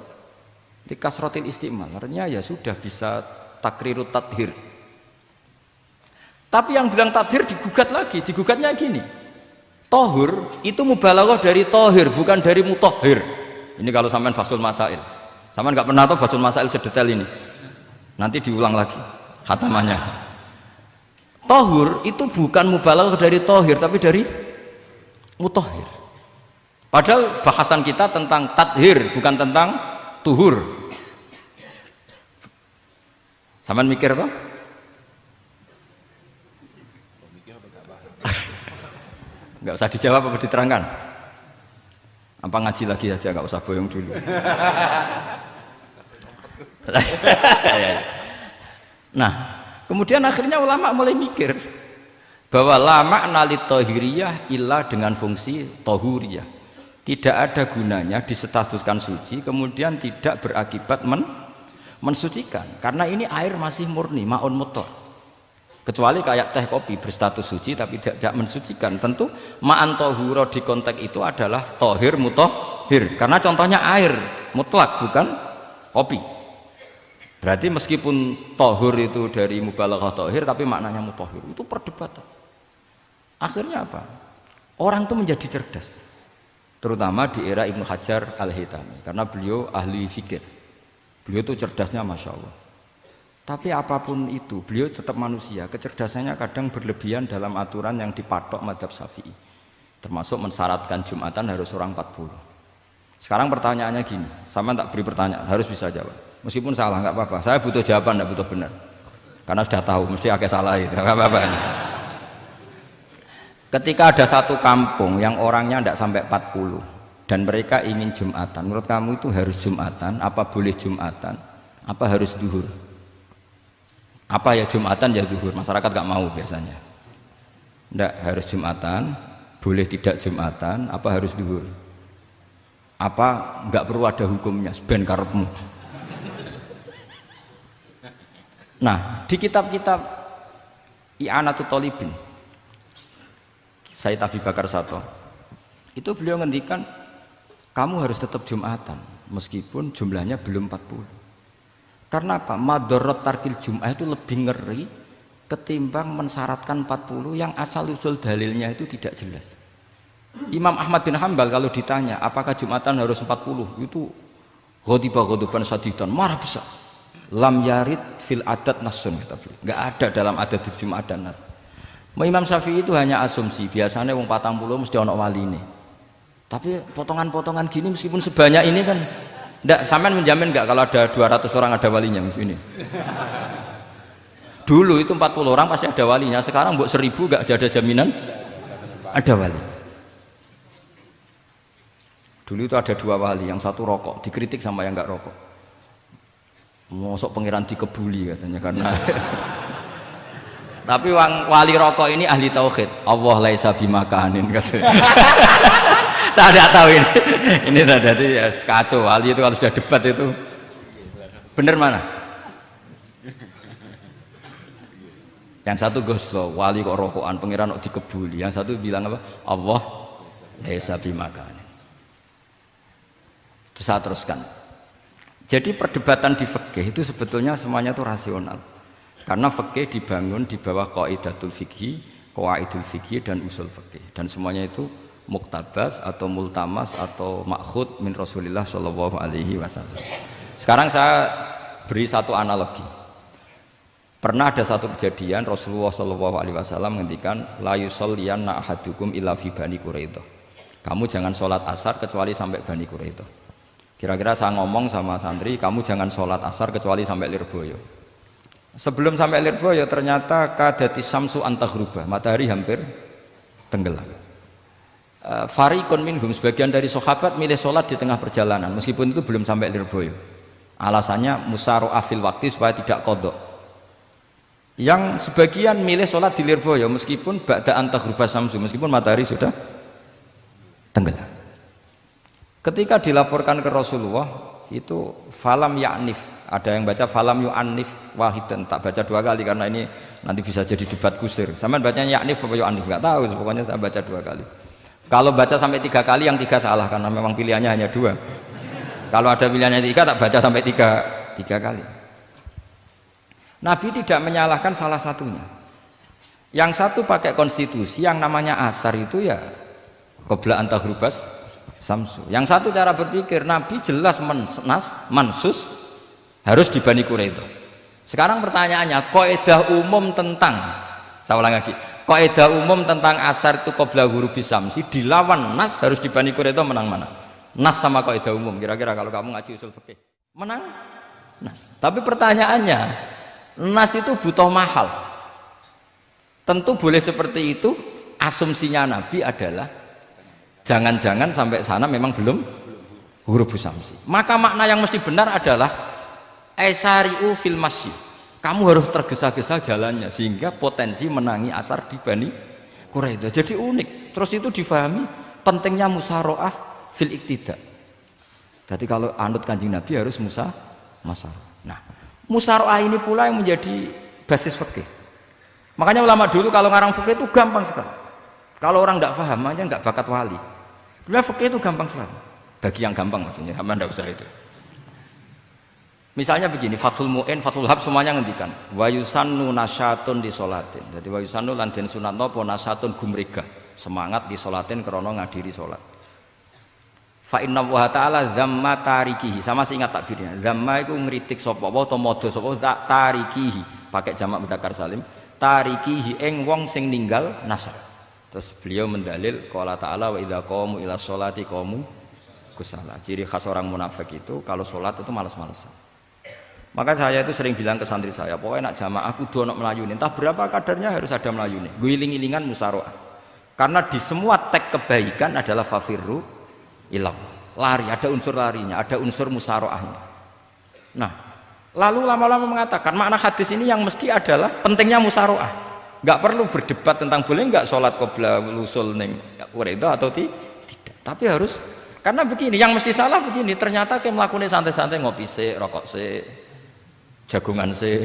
di kasrotil istimal, artinya ya sudah bisa takrirut tadhir. Tapi yang bilang tadhir digugat lagi, digugatnya gini, tohur itu mubalaghah dari tohir, bukan dari mutohir. Ini kalau sampean fasul masail, sampean nggak pernah tahu fasul masail sedetail ini, nanti diulang lagi khatamannya. Tohur itu bukan mubalaghah dari tohir, tapi dari mutohir. Padahal bahasan kita tentang tadhir, bukan tentang tuhur. Sampean mikir toh? Nggak usah dijawab apa diterangkan? Apa ngaji lagi saja, nggak usah boyong dulu. Nah, kemudian akhirnya ulama mulai mikir bahwa lama nalit tohiriyah ilah dengan fungsi tohuriyah, tidak ada gunanya disestatuskan suci kemudian tidak berakibat mensucikan, karena ini air masih murni ma'un mutlaq, kecuali kayak teh kopi berstatus suci tapi tidak mensucikan. Tentu ma'an tohuro di konteks itu adalah tohir mutohir, karena contohnya air mutlak bukan kopi. Berarti meskipun tohur itu dari mubalaghah tohir tapi maknanya mutohir, itu perdebatan. Akhirnya apa? Orang itu menjadi cerdas, terutama di era Ibnu Hajar Al-Haytami, karena beliau ahli fikir, beliau itu cerdasnya Masya Allah. Tapi apapun itu beliau tetap manusia, kecerdasannya kadang berlebihan dalam aturan yang dipatok madzhab Syafi'i, termasuk mensyaratkan Jumatan harus orang 40. Sekarang pertanyaannya gini, sama tak beri pertanyaan, harus bisa jawab, meskipun salah nggak apa-apa, saya butuh jawaban, nggak butuh benar, karena sudah tahu mesti agak salah itu, nggak apa-apa. Ketika ada satu kampung yang orangnya tidak sampai 40 dan mereka ingin Jumatan, menurut kamu itu harus Jumatan, apa boleh Jumatan, apa harus duhur? Apa ya Jumatan ya duhur? Masyarakat gak mau biasanya. Tidak, harus Jumatan, boleh tidak Jumatan, apa harus duhur? Apa nggak perlu ada hukumnya, ben karepmu. Nah, di kitab-kitab I'anatul Thalibin Sayyid Abi Bakar Sato itu beliau ngendikan kamu harus tetap Jumatan meskipun jumlahnya belum 40. Karena apa? Madharat tarkil Jum'ah itu lebih ngeri ketimbang mensyaratkan 40 yang asal usul dalilnya itu tidak jelas. Imam Ahmad bin Hambal kalau ditanya apakah Jumatan harus 40, itu ghadiban sadidan, marah besar. Lam yarid fil adat nasun, kata beliau. Enggak ada dalam adat Jumatan nas. Imam Syafi'i itu hanya asumsi, biasanya wong 40 mesti ono waline. Tapi potongan-potongan gini meskipun sebanyak ini kan Ndak, sampean menjamin nggak kalau ada 200 orang ada walinya ini? Dulu itu 40 orang pasti ada walinya, sekarang buat 1000 nggak ada jaminan ada wali. Dulu itu ada 2 wali, yang satu rokok, dikritik sama yang nggak rokok. Mosok pangeran dikebuli katanya karena tapi wali rokok ini ahli tauhid. Allah laisa bimakanin katanya. Saya tidak tahu ini tadi ya, kacau. Wali itu kalau sudah debat itu bener mana? Yang satu goslo, wali kok rokokan, pangeran kok dikebuli. Yang satu bilang apa? Allah laisa bimakanin. Itu saya teruskan. Jadi perdebatan di fikih itu sebetulnya semuanya itu rasional. Karena fikih dibangun di bawah qaidatul fikih, qawaidul fikih dan usul fikih. Dan semuanya itu muktabas atau multamas atau makhud min Rasulillah sallallahu alaihi wasallam. Sekarang saya beri satu analogi. Pernah ada satu kejadian Rasulullah sallallahu alaihi wasallam menghentikan la yusalliyanna ahadukum illa fi Bani Quraidah. Kamu jangan sholat asar kecuali sampai Bani Quraidah. Kira-kira saya ngomong sama santri, kamu jangan sholat asar kecuali sampai Lirboyo. Sebelum sampai Lirboyo ternyata kadati samsu antaghruba, matahari hampir tenggelam. Fariqun minhum, sebagian dari sahabat milih sholat di tengah perjalanan meskipun itu belum sampai Lirboyo. Alasannya musaro'ah fil waktu supaya tidak qadha. Yang sebagian milih sholat di Lirboyo meskipun ba'da antaghruba samsu, meskipun matahari sudah tenggelam. Ketika dilaporkan ke Rasulullah itu falam ya'nif, ada yang baca falam yu'annif wahidan, tak baca 2 kali karena ini nanti bisa jadi debat kusir. Sampean bacanya ya'nif apa yu'annif nggak tahu, pokoknya saya baca 2 kali. Kalau baca sampai 3 kali yang 3 salah karena memang pilihannya hanya 2. Kalau ada pilihannya 3 tak baca sampai 3 kali. Nabi tidak menyalahkan salah satunya. Yang satu pakai konstitusi yang namanya asar itu ya qabla antahrubas samsu. Yang satu cara berpikir Nabi jelas mansus harus di Bani Quraidah. Sekarang pertanyaannya, kaidah umum tentang, saya ulang lagi, kaidah umum tentang asar itu qabla ghurubi samsi dilawan nas harus di Bani Quraidah, menang mana? Nas sama kaidah umum. Kira-kira kalau kamu ngaji usul fikih, menang nas. Tapi pertanyaannya, nas itu butuh mahal. Tentu boleh seperti itu. Asumsinya Nabi adalah jangan-jangan sampai sana memang belum huruf samsi. Maka makna yang mesti benar adalah aisari'u fil masyi. Kamu harus tergesa-gesa jalannya sehingga potensi menangi asar di Bani Quraidah. Jadi unik. Terus itu difahami pentingnya musaro'ah fil iktida. Jadi kalau anut Kanjeng Nabi harus musaro'ah. Nah, musaro'ah ini pula yang menjadi basis fikih. Makanya ulama dulu kalau ngarang fikih itu gampang sekali. Kalau orang tidak paham aja nggak bakat wali. Sebenarnya fikih itu gampang sekali. Bagi yang gampang maksudnya, sama tidak usah itu. Misalnya begini, Fathul Mu'in, Fathul Hab semuanya ngendikan wa yusannu nasyatun di sholatin. Jadi wa yusannu lan den sunatno apa nasyatun gumregah, semangat di sholatin krana ngadiri sholat. Fa inna wa ta'ala zamma tarikihi, sama sih ingat takbirnya. Zamma itu ngritik sapa wa utawa modho sapa tarikihi, pakai jamak mudzakkar salim. Tarikihi ing wong sing ninggal nasyat. Terus beliau mendalil qala ta'ala wa idza qamu ila sholati qamu kusala. Ciri khas orang munafik itu kalau sholat itu malas-malasan. Maka saya itu sering bilang ke santri saya, pokoknya nak jamaah kudu ono melayuni, entah berapa kadarnya harus ada melayuni. Guling-gilingan musaroah. Karena di semua teks kebaikan adalah fafirru ilallah. Lari, ada unsur larinya, ada unsur musaroahnya. Nah, lalu lama-lama mengatakan makna hadis ini yang mesti adalah pentingnya musaroah. Nggak perlu berdebat tentang boleh nggak sholat qabla lusul ning Quraidah atau tidak. Tapi harus, karena begini, yang mesti salah begini, ternyata kayak melakukan santai-santai ngopi se, rokok se, jagungan se.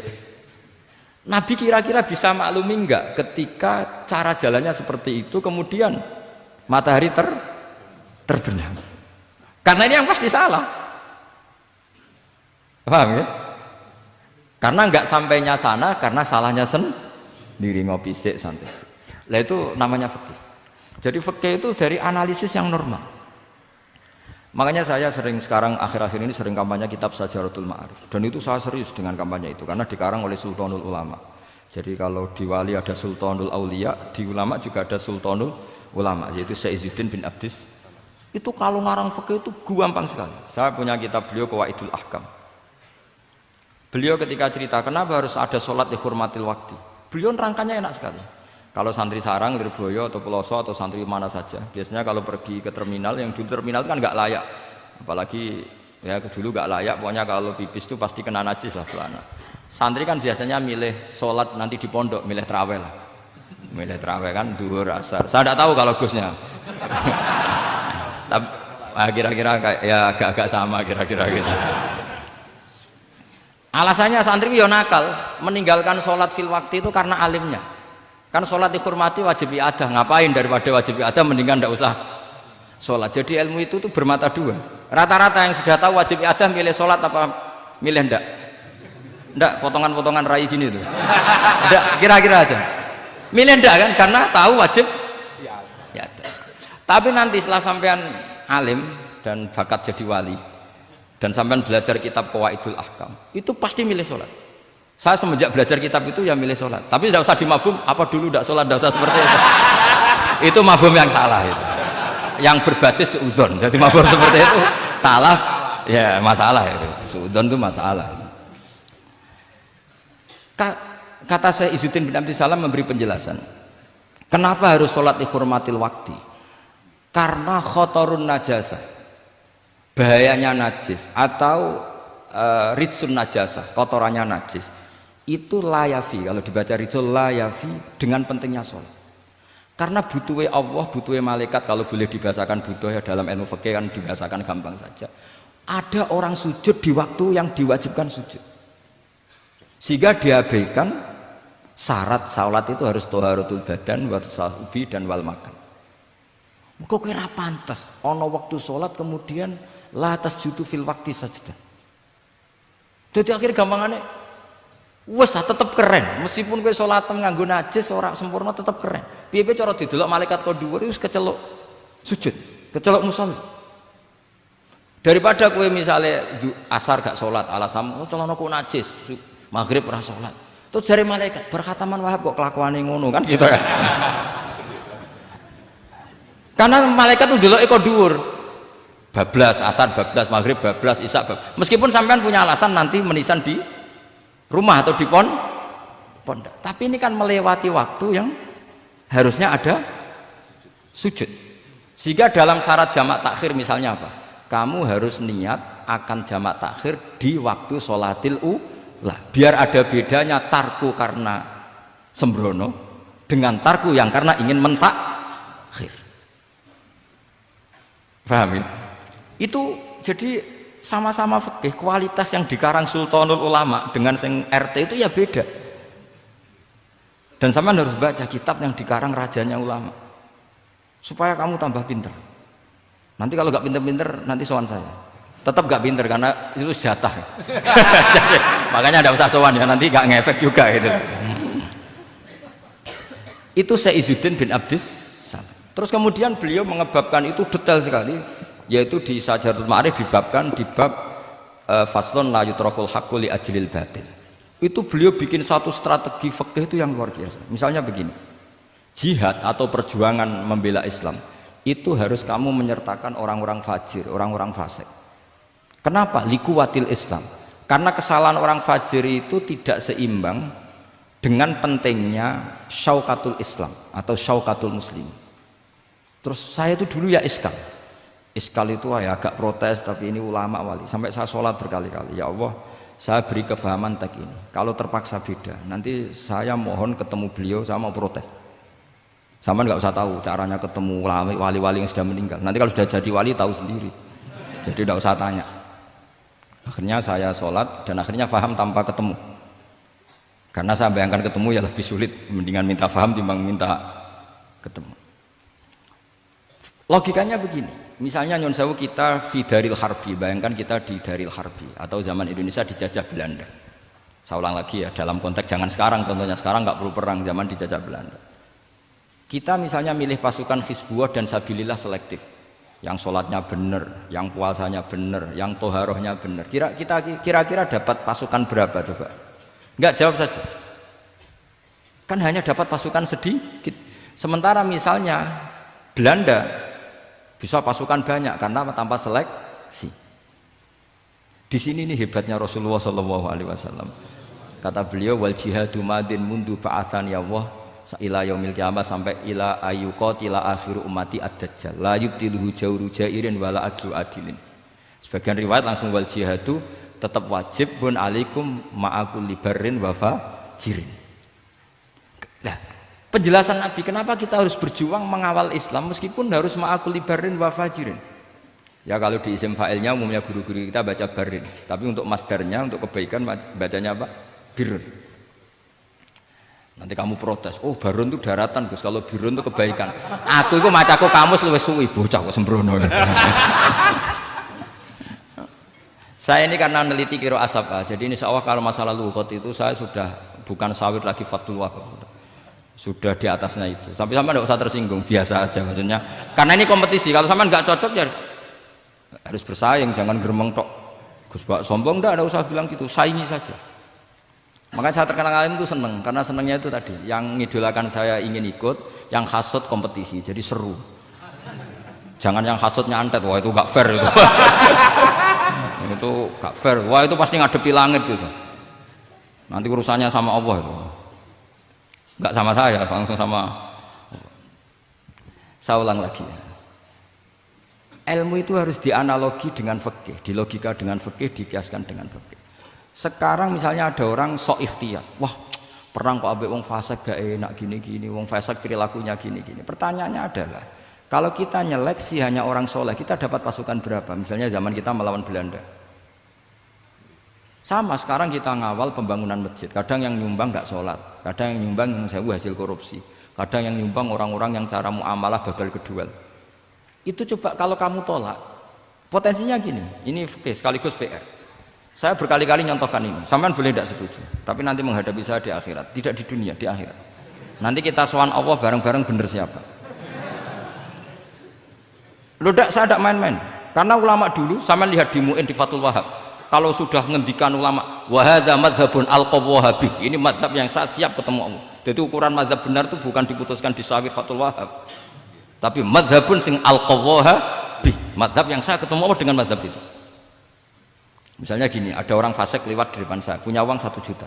Nabi kira-kira bisa maklumi nggak ketika cara jalannya seperti itu kemudian matahari terbenam? Karena ini yang pasti salah. Paham ya? Karena nggak sampainya sana karena salahnya diri ngopi sik santai. Lah itu namanya fikih. Jadi fikih itu dari analisis yang normal. Makanya saya sering sekarang akhir-akhir ini sering kampanye kitab Sajaratul Ma'arif. Dan itu saya serius dengan kampanye itu karena dikarang oleh Sultanul Ulama. Jadi kalau di wali ada Sultanul Aulia, di ulama juga ada Sultanul Ulama, yaitu Syekh Izzuddin bin Abdis Itu kalau ngarang fikih itu gampang sekali. Saya punya kitab beliau Qawaidul Ahkam. Beliau ketika cerita kenapa harus ada sholat dihormatil waktu, beliau nerangkannya enak sekali. Kalau santri sarang, Lirboyo atau Peloso atau santri mana saja, biasanya kalau pergi ke terminal, yang dulu terminal itu kan nggak layak, apalagi ya dulu nggak layak, pokoknya kalau pipis itu pasti kena najis lah celana. Santri kan biasanya milih sholat nanti di pondok, milih terawih lah, milih terawih kan duhur asar. Saya tidak tahu kalau Gusnya, tapi kira-kira ya agak-agak sama kira-kira gitu. Alasannya santri yo nakal, meninggalkan sholat fil waktu itu karena alimnya. Kan sholat dihormati wajib iadah, ngapain daripada wajib iadah mendingan tidak usah sholat. Jadi ilmu itu tuh bermata dua. Rata-rata yang sudah tahu wajib iadah milih sholat apa milih ndak? Ndak, potongan-potongan rai gini tuh. Ndak, kira-kira aja. Milih ndak kan karena tahu wajib iadah. Tapi nanti setelah sampean alim dan bakat jadi wali dan sampean belajar kitab Qawaidul Ahkam, itu pasti milih sholat. Saya semenjak belajar kitab itu ya milih sholat, tapi tidak usah dimafhum apa dulu tidak sholat, tidak usah seperti itu. Itu mafhum yang salah itu, yang berbasis suudzon. Jadi mafhum seperti itu salah, ya masalah itu. Suudzon itu masalah. Kata saya Izzuddin bin Abdis Salam memberi penjelasan, kenapa harus sholat dihormatil waktu? Karena khotorun najasah, bahayanya najis atau ritsun najasah, kotorannya najis. Itu layafi, kalau dibaca rizul layafi dengan pentingnya sholat. Karena butuhnya Allah, butuhnya malaikat, kalau boleh dibahasakan butuh ya dalam ilmu fikih kan dibahasakan gampang saja. Ada orang sujud di waktu yang diwajibkan sujud, sehingga diabaikan syarat sholat itu harus toharatul badan, wa tasawubi dan wal makan. Kok kira pantas ono waktu sholat kemudian la tasjudu fil waktu saja. Jadi akhir gampangannya wes tetap keren, meskipun kowe salat nganggo najis ora sempurna tetap keren. Piye-piye cara didelok malaikat kok dhuwur wis keceluk sujud, keceluk musolli. Daripada kowe misale asar gak salat alasan oh celanaku najis, maghrib ora salat. Terus jare malaikat berkhataman Wahab kok kelakuane ngono kan gitu kan. Karena malaikat ndeloke kok dhuwur. Bablas asar, bablas maghrib, bablas isya, meskipun sampean punya alasan nanti menisan di rumah atau di pondok, tapi ini kan melewati waktu yang harusnya ada sujud. Sehingga dalam syarat jamak takhir misalnya apa? Kamu harus niat akan jamak takhir di waktu sholatil ula, biar ada bedanya tarku karena sembrono dengan tarku yang karena ingin mentakhir. Paham ya? Itu jadi sama-sama fikih, kualitas yang dikarang Sultanul Ulama dengan sing RT itu ya beda. Dan sampean harus baca kitab yang dikarang rajanya ulama supaya kamu tambah pinter. Nanti kalau nggak pinter-pinter nanti sowan saya. Tetap nggak pinter karena itu jatah. Makanya ada usah sowan ya, nanti nggak ngefek juga gitu. Itu Syekh Izzuddin bin Abdis Salam. Terus kemudian beliau mengebabkan itu detail sekali, yaitu di Sajaratul Ma'arif dibabkan di bab faslon la yutrakul haqqu li ajlil batil. Itu beliau bikin satu strategi fikih itu yang luar biasa. Misalnya begini, jihad atau perjuangan membela Islam itu harus kamu menyertakan orang-orang fajir, orang-orang fasik. Kenapa? Likuwatil Islam. Karena kesalahan orang fajir itu tidak seimbang dengan pentingnya syaukatul Islam atau syaukatul muslim. Terus saya itu dulu ya iskal itu ya agak protes, tapi ini ulama wali, sampai saya sholat berkali-kali, ya Allah saya beri kefahaman tak ini, kalau terpaksa beda nanti saya mohon ketemu beliau, saya mau protes. Sama nggak usah tahu caranya ketemu wali-wali yang sudah meninggal, nanti kalau sudah jadi wali tahu sendiri, jadi nggak usah tanya. Akhirnya saya sholat dan akhirnya faham tanpa ketemu, karena saya bayangkan ketemu ya lebih sulit, mendingan minta faham timbang minta ketemu. Logikanya begini, misalnya nyun sewu kita di Daril Harbi, bayangkan kita di Daril Harbi atau zaman Indonesia dijajah Belanda. Saya ulang lagi ya, dalam konteks jangan sekarang, contohnya sekarang nggak perlu perang, zaman dijajah Belanda. Kita misalnya milih pasukan Hizbullah dan Sabilillah selektif, yang sholatnya benar, yang puasanya benar, yang toharohnya benar. Kira-kira dapat pasukan berapa coba? Nggak, jawab saja. Kan hanya dapat pasukan sedikit. Sementara misalnya Belanda Bisa pasukan banyak karena tanpa seleksi. Di sini nih hebatnya Rasulullah Shallallahu Alaihi Wasallam. Kata beliau, wal jihadu madin mundu ba'atsan ya Allah ila yaumil qiyamah sampai ila ayyuqatila akhiru ummati ad-dajjal la yubtiluhu jawru jairin wala adlu adilin. Sebagian riwayat langsung wal jihadu tetap wajib bun alaikum ma'akul libarin wa fajirin. Nah, penjelasan Nabi kenapa kita harus berjuang mengawal Islam meskipun harus ma'akul libarin wa fajirin. Ya kalau di isim fa'ilnya umumnya guru-guru kita baca barin, tapi untuk masdarnya untuk kebaikan bacanya apa? Birun. Nanti kamu protes, oh barun itu daratan Gus, kalau birun itu kebaikan. Aku itu macaku kamus luwih suwi bocah kok sembrono. Saya ini karena meneliti kiro asab, jadi insya Allah kalau masalah lughat itu saya sudah bukan sawir lagi Fathul Wahab, sudah di atasnya itu. Tapi sama tidak usah tersinggung, biasa aja maksudnya. Karena ini kompetisi, kalau sama nggak cocok ya harus bersaing, jangan geremeng tok. Gus Pak sombong enggak usah bilang gitu, saingi saja. Makanya saya terkenal alim itu seneng, karena senengnya itu tadi, yang ngidolakan saya ingin ikut, yang hasut kompetisi, jadi seru. Jangan yang hasutnya antet, wah itu gak fair itu. Itu gak fair, wah itu pasti ngadepi langit gitu. Nanti urusannya sama Allah itu. Gak sama saya, langsung sama. Saya ulang lagi ya. Ilmu itu harus dianalogi dengan fikih, dilogika dengan fikih, dikiaskan dengan fikih. Sekarang misalnya ada orang sok ikhtiar, wah perang kok ambek wong fasik gak enak gini-gini, wong fasik perilakunya gini-gini. Pertanyaannya adalah, kalau kita nyeleksi hanya orang soleh, kita dapat pasukan berapa? Misalnya zaman kita melawan Belanda. Sama sekarang kita ngawal pembangunan masjid, kadang yang nyumbang gak sholat, kadang yang nyumbang yang sewu hasil korupsi, kadang yang nyumbang orang-orang yang cara muamalah babal kedua. Itu coba kalau kamu tolak, potensinya gini, ini fikih sekaligus PR. Saya berkali-kali nyontohkan ini, sampean boleh tidak setuju, tapi nanti menghadapi saya di akhirat, tidak di dunia, di akhirat. Nanti kita sowan Allah bareng-bareng bener siapa. Loh tidak, saya tidak main-main, karena ulama dulu, sampean lihat di Mu'in di Fathul Wahab, kalau sudah ngendikan ulama, wahada madhabun al-qawwahabi, ini madhab yang saya siap ketemu Allah. Jadi ukuran madhab benar itu bukan diputuskan di Sawir Fathul Wahab, tapi madhabun sing al-qawwahabi, madhab yang saya ketemu Allah dengan madhab itu. Misalnya gini, ada orang fasik lewat di depan saya, punya uang 1 juta.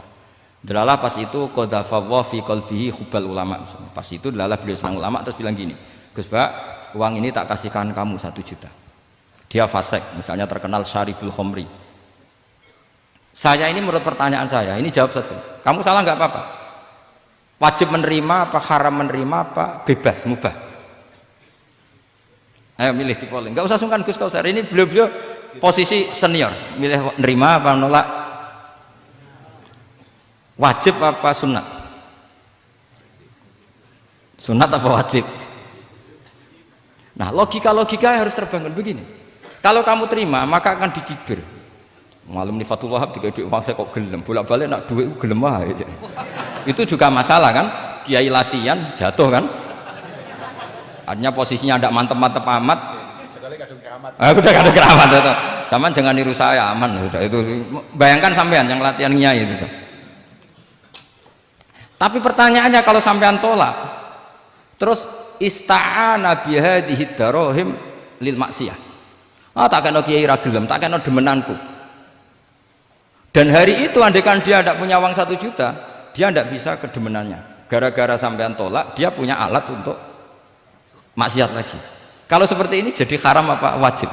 Delalah pas itu qadhafallahu fi qalbihi hubbal ulama. Misalnya. Pas itu delalah beliau senang ulama terus bilang gini, Gus Pak, uang ini tak kasihkan kamu 1 juta. Dia fasik, misalnya terkenal syaribul khomri. Saya ini menurut pertanyaan saya, ini jawab saja. Kamu salah nggak apa-apa. Wajib menerima apa haram menerima apa bebas mubah. Ayo milih di polling. Nggak usah sungkan Gus Kausar. Ini beliau posisi senior, milih nerima apa nolak, wajib apa sunat, sunat apa wajib. Nah logika harus terbangun begini, kalau kamu terima maka akan dicibir. Malam di Fathul Wahab tiga duit uang saya kok gelem, bolak-balik nak duit gelem aja. Itu juga masalah kan, kiai latihan jatuh kan, artinya posisinya tidak mantep-mantep amat. Udah kadang keramat itu. Sama jangan niru saya, aman udah itu. Bayangkan sampean yang latihan nyai itu. Tapi pertanyaannya kalau sampean tolak, terus ista'ana bihadhihi darahim lil maksiyah. Tak kena kiai ra gelem, tak kena demenanku. Dan hari itu andaikan dia tidak punya uang 1 juta, dia tidak bisa kedemenannya. Gara-gara sampean tolak, dia punya alat untuk maksiat lagi. Kalau seperti ini jadi haram apa wajib?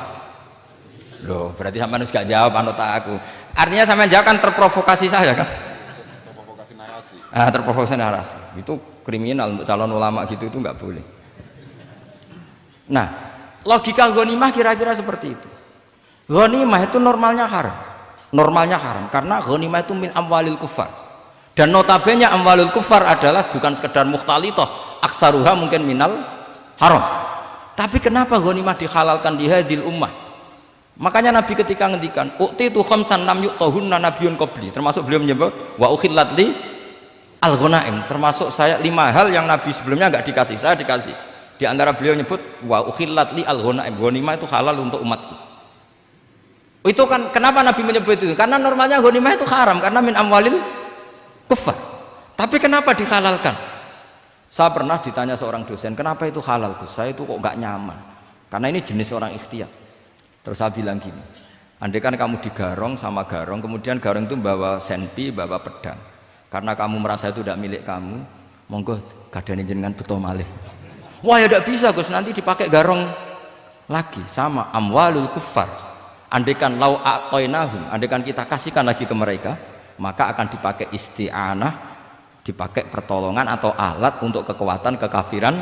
Loh, berarti sampean harus gak jawab anut aku. Artinya sampean jawab kan terprovokasi saya kan? Terprovokasi narasi. Terprovokasi narasi. Itu kriminal untuk calon ulama gitu, itu nggak boleh. Nah, logika ghanimah kira-kira seperti itu. Ghanimah itu normalnya haram. Normalnya haram karena ghanimah itu min amwalil kufar. Dan notabene amwalul kufar adalah bukan sekedar mukhtalithah, aksaruha mungkin minal haram. Tapi kenapa ghanimah dihalalkan di hadil ummah? Makanya Nabi ketika ngendikan uqtitu khamsan lam yuqtahunna nabiyyun qabli, termasuk beliau menyebut wa ukhillat li al-ghanaim, termasuk saya 5 hal yang Nabi sebelumnya enggak dikasih, saya dikasih. Di antara beliau nyebut wa ukhillat li al-ghanaim, ghanimah itu halal untuk umatku. Itu kan kenapa Nabi menyebut itu? Karena normalnya ghanimah itu haram karena min amwalil kufar. Tapi kenapa dihalalkan? Saya pernah ditanya seorang dosen, kenapa itu halal Gus? Saya itu kok nggak nyaman. Karena ini jenis orang ikhtiyat. Terus saya bilang gini, andai kan kamu digarong sama garong, kemudian garong itu bawa senpi, bawa pedang. Karena kamu merasa itu tidak milik kamu, monggo gadane jenengan beto malih. Wah ya tidak bisa Gus, nanti dipakai garong lagi. Sama amwalul kuffar. Andai kan lau a'tainahum, andai kan kita kasihkan lagi ke mereka, maka akan dipakai isti'anah, dipakai pertolongan atau alat untuk kekuatan kekafiran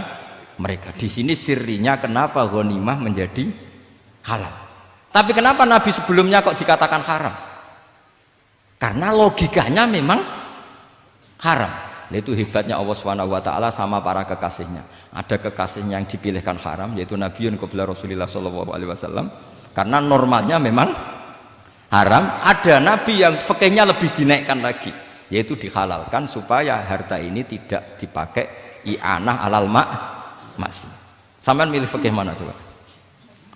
mereka. Di sini sirinya kenapa ghanimah menjadi halal. Tapi kenapa Nabi sebelumnya kok dikatakan haram? Karena logikanya memang haram. Nah, itu hebatnya Allah SWT sama para kekasihnya. Ada kekasihnya yang dipilihkan haram, yaitu Nabiun qabla Rasulullah SAW, karena normalnya memang haram. Ada Nabi yang fikihnya lebih dinaikkan lagi, yaitu dihalalkan supaya harta ini tidak dipakai i'anah alal maksi. Sampean milih fikih mana coba?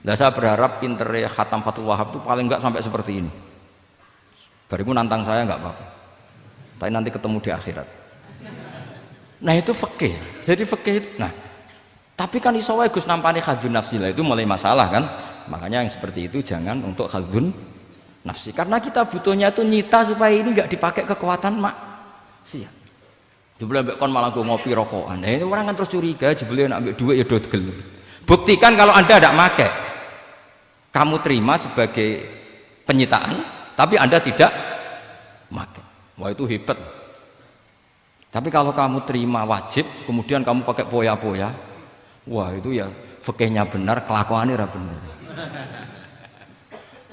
Nah, saya berharap pinternya Khatam Fathul Wahab itu paling enggak sampai seperti ini. Bariku nantang saya enggak apa-apa, tapi nanti ketemu di akhirat. Nah itu fikih. Jadi fikih itu, nah tapi kan iso wae Gus nampani khadzun nafsi lah, itu mulai masalah kan. Makanya yang seperti itu jangan untuk khadzun nafsi, karena kita butuhnya itu nyita supaya ini enggak dipakai kekuatan maksiat. Jebule mbek kon malah go ngopi rokokan. Nah, ini orang kan terus curiga, jebule nek ambek duit ya do gelem. Buktikan kalau Anda tidak pakai, kamu terima sebagai penyitaan, tapi Anda tidak pakai. Wah itu hebat. Tapi kalau kamu terima wajib, kemudian kamu pakai poya-poya, wah itu ya fikihnya benar, kelakuannya benar.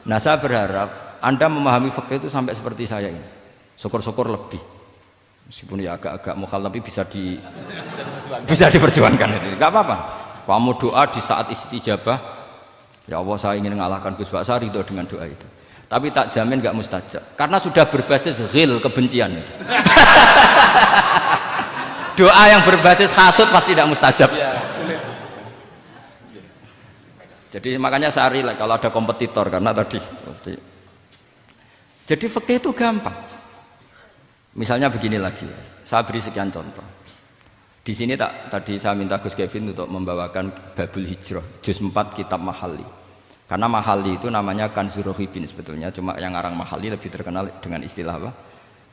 Nah saya berharap Anda memahami fikih itu sampai seperti saya ini. Syukur-syukur lebih. Meskipun ya agak-agak mukhalaf, tapi bisa diperjuangkan itu. Enggak apa-apa. Kamu doa di saat istijabah, ya Allah saya ingin mengalahkan Gus Baksa, ridho dengan doa itu. Tapi tak jamin enggak mustajab, karena sudah berbasis ghil, kebencian. Doa yang berbasis hasud pasti tidak mustajab. Jadi makanya saya relax kalau ada kompetitor, karena tadi pasti. Jadi fikih itu gampang. Misalnya begini lagi, saya beri sekian contoh. Di sini tadi saya minta Gus Kevin untuk membawakan Babul Hijrah, juz 4 kitab Mahalli. Karena Mahalli itu namanya Kanzur Rohibin sebetulnya, cuma yang ngarang Mahalli lebih terkenal dengan istilah apa?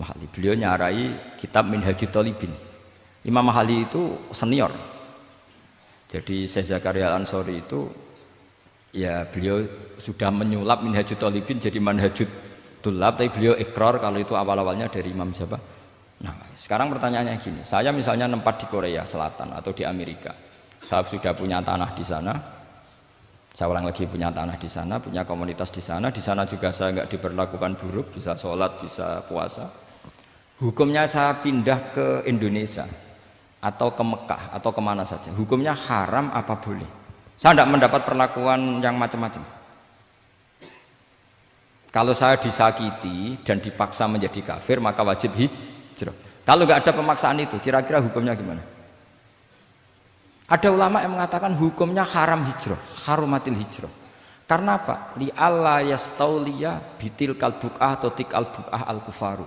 Mahalli. Beliau nyarai kitab Minhajut Thalibin. Imam Mahalli itu senior. Jadi Syekh Zakaria Al-Ansori itu ya beliau sudah menyulap Minhajut Thalibin jadi Manhajut Tulab, tapi beliau ikrar kalau itu awal-awalnya dari Imam siapa? Nah, sekarang pertanyaannya gini, saya misalnya nempat di Korea Selatan atau di Amerika, saya sudah punya tanah di sana, saya ulang lagi punya tanah di sana, punya komunitas di sana juga saya nggak diperlakukan buruk, bisa sholat, bisa puasa. Hukumnya saya pindah ke Indonesia atau ke Mekah atau kemana saja, hukumnya haram apa boleh? Saya tidak mendapat perlakuan yang macam-macam. Kalau saya disakiti dan dipaksa menjadi kafir, maka wajib hijrah. Kalau nggak ada pemaksaan itu, kira-kira hukumnya gimana? Ada ulama yang mengatakan hukumnya haram hijrah, harumatil hijrah. Karena apa? Li alla yastauliya bitil kalbuqah atau tikal buqah al kufaru.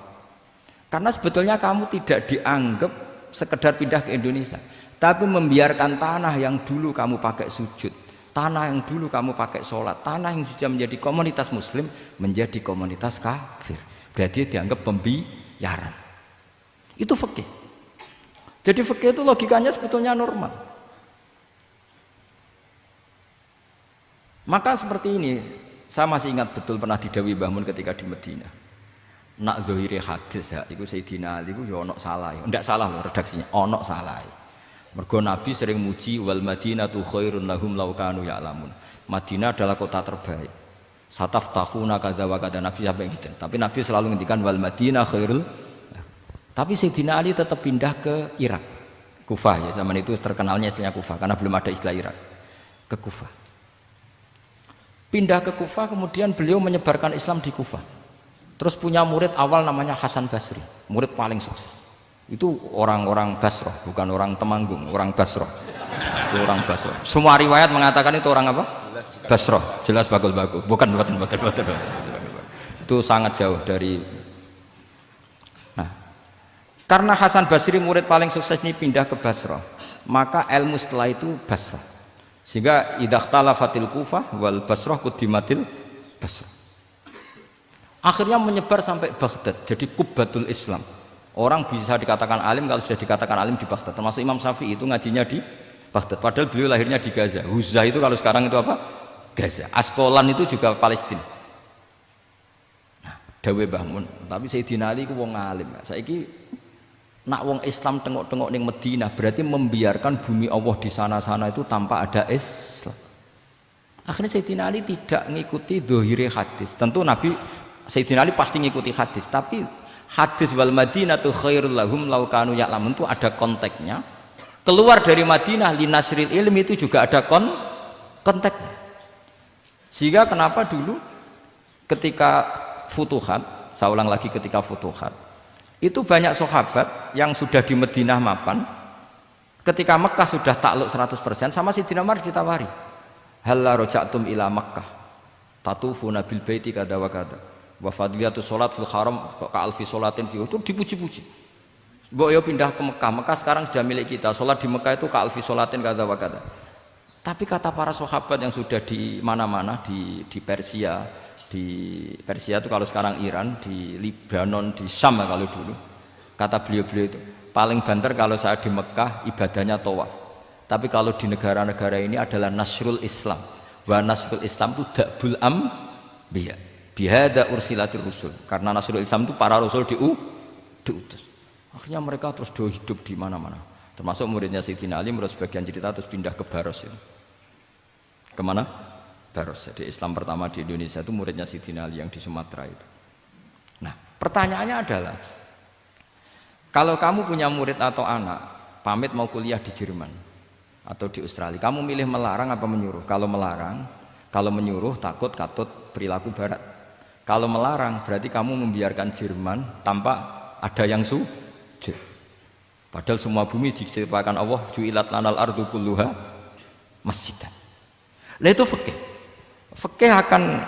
Karena sebetulnya kamu tidak dianggap sekedar pindah ke Indonesia, tapi membiarkan tanah yang dulu kamu pakai sujud, tanah yang dulu kamu pakai sholat, tanah yang sudah menjadi komunitas muslim menjadi komunitas kafir. Berarti dianggap pembiaran. Itu fikih. Jadi fikih itu logikanya sebetulnya normal. Maka seperti ini, saya masih ingat betul pernah didhawuhi Mbah Mun ketika di Madinah. Nak zahire hadis ya, iku Sayyidina Ali iku ya ono salah ya. Ndak salah loh redaksinya, ono salah. Mergo Nabi sering muji wal Madinatu khairun lahum law kanu ya'lamun. Madinah adalah kota terbaik. Sataftahuna kadza wa kadza, Nabi sampai gitu. Tapi Nabi selalu ngendikan wal Madinah khairul. Tapi Sayyidina Ali tetap pindah ke Irak, Kufah ya, zaman itu terkenalnya istilahnya Kufah karena belum ada istilah Irak, ke Kufah. Pindah ke Kufah, kemudian beliau menyebarkan Islam di Kufah. Terus punya murid awal namanya Hasan Basri, murid paling sukses. Itu orang-orang Basrah, bukan orang Temanggung, orang Basrah. Itu orang Basrah. Semua riwayat mengatakan itu orang apa? Basrah, jelas bagul-bagul. Bukan. Itu sangat jauh dari. Karena Hasan Basri murid paling sukses ini pindah ke Basrah, maka ilmu setelah itu Basrah. Sehingga idza ikhtalafatil Kufah wal Basrah quddimatil Basrah. Akhirnya menyebar sampai Baghdad, jadi Qubbatul Islam. Orang bisa dikatakan alim kalau sudah dikatakan alim di Baghdad. Termasuk Imam Syafi'i itu ngajinya di Baghdad. Padahal beliau lahirnya di Gaza. Huzah itu kalau sekarang itu apa? Gaza. Askolan itu juga Palestina. Nah, dawe Mbah Mun. Tapi Sayyidina Ali ku wong alim. Saiki nak wong Islam tengok-tengok ning Madinah berarti membiarkan bumi Allah di sana-sana itu tanpa ada Islam. Akhirnya Sayyidina Ali tidak mengikuti dohire hadis. Tentu Nabi Sayyidina Ali pasti ngikuti hadis, tapi hadis wal Madinatu khairul lahum law kanu ya'lamun itu ada konteksnya. Keluar dari Madinah linasril ilmi itu juga ada konteksnya. Sehingga kenapa dulu ketika futuhat, saya ulang lagi ketika futuhat, itu banyak sahabat yang sudah di Madinah mapan, ketika Mekah sudah takluk 100% sama Sayyidina Umar ditawari, halla raja'tum ila Makkah tatufuna bil baiti kada wa kada wa fadliyatu sholat fil haram ka alfi sholatin fi, itu dipuji-puji. Mbok yo pindah ke Mekah, Mekah sekarang sudah milik kita, sholat di Mekah itu ka alfi sholatin kada wa kada. Tapi kata para sahabat yang sudah di mana-mana, di Persia itu kalau sekarang Iran, di Lebanon, di Syam kalau dulu, kata beliau-beliau itu paling banter kalau saya di Mekah ibadahnya tawaf, tapi kalau di negara-negara ini adalah nasrul Islam. Wa nasrul Islam itu da'bul ambiya bihada ursilatir rusul, karena nasrul Islam itu para rasul diutus. Akhirnya mereka terus hidup di mana-mana, termasuk muridnya Sayyidina Ali. Menurut sebagian cerita terus pindah ke Baros ya. Kemana? Baros. Jadi Islam pertama di Indonesia itu muridnya Sayyidina Ali yang di Sumatera itu. Nah, pertanyaannya adalah, kalau kamu punya murid atau anak pamit mau kuliah di Jerman atau di Australia, kamu milih melarang apa menyuruh? Kalau melarang, kalau menyuruh takut katut perilaku barat. Kalau melarang berarti kamu membiarkan Jerman tanpa ada yang sujud. Padahal semua bumi diciptakan Allah, ju'ilat lanal ardu kulluha masjidan. Lah itu fikih. Fikih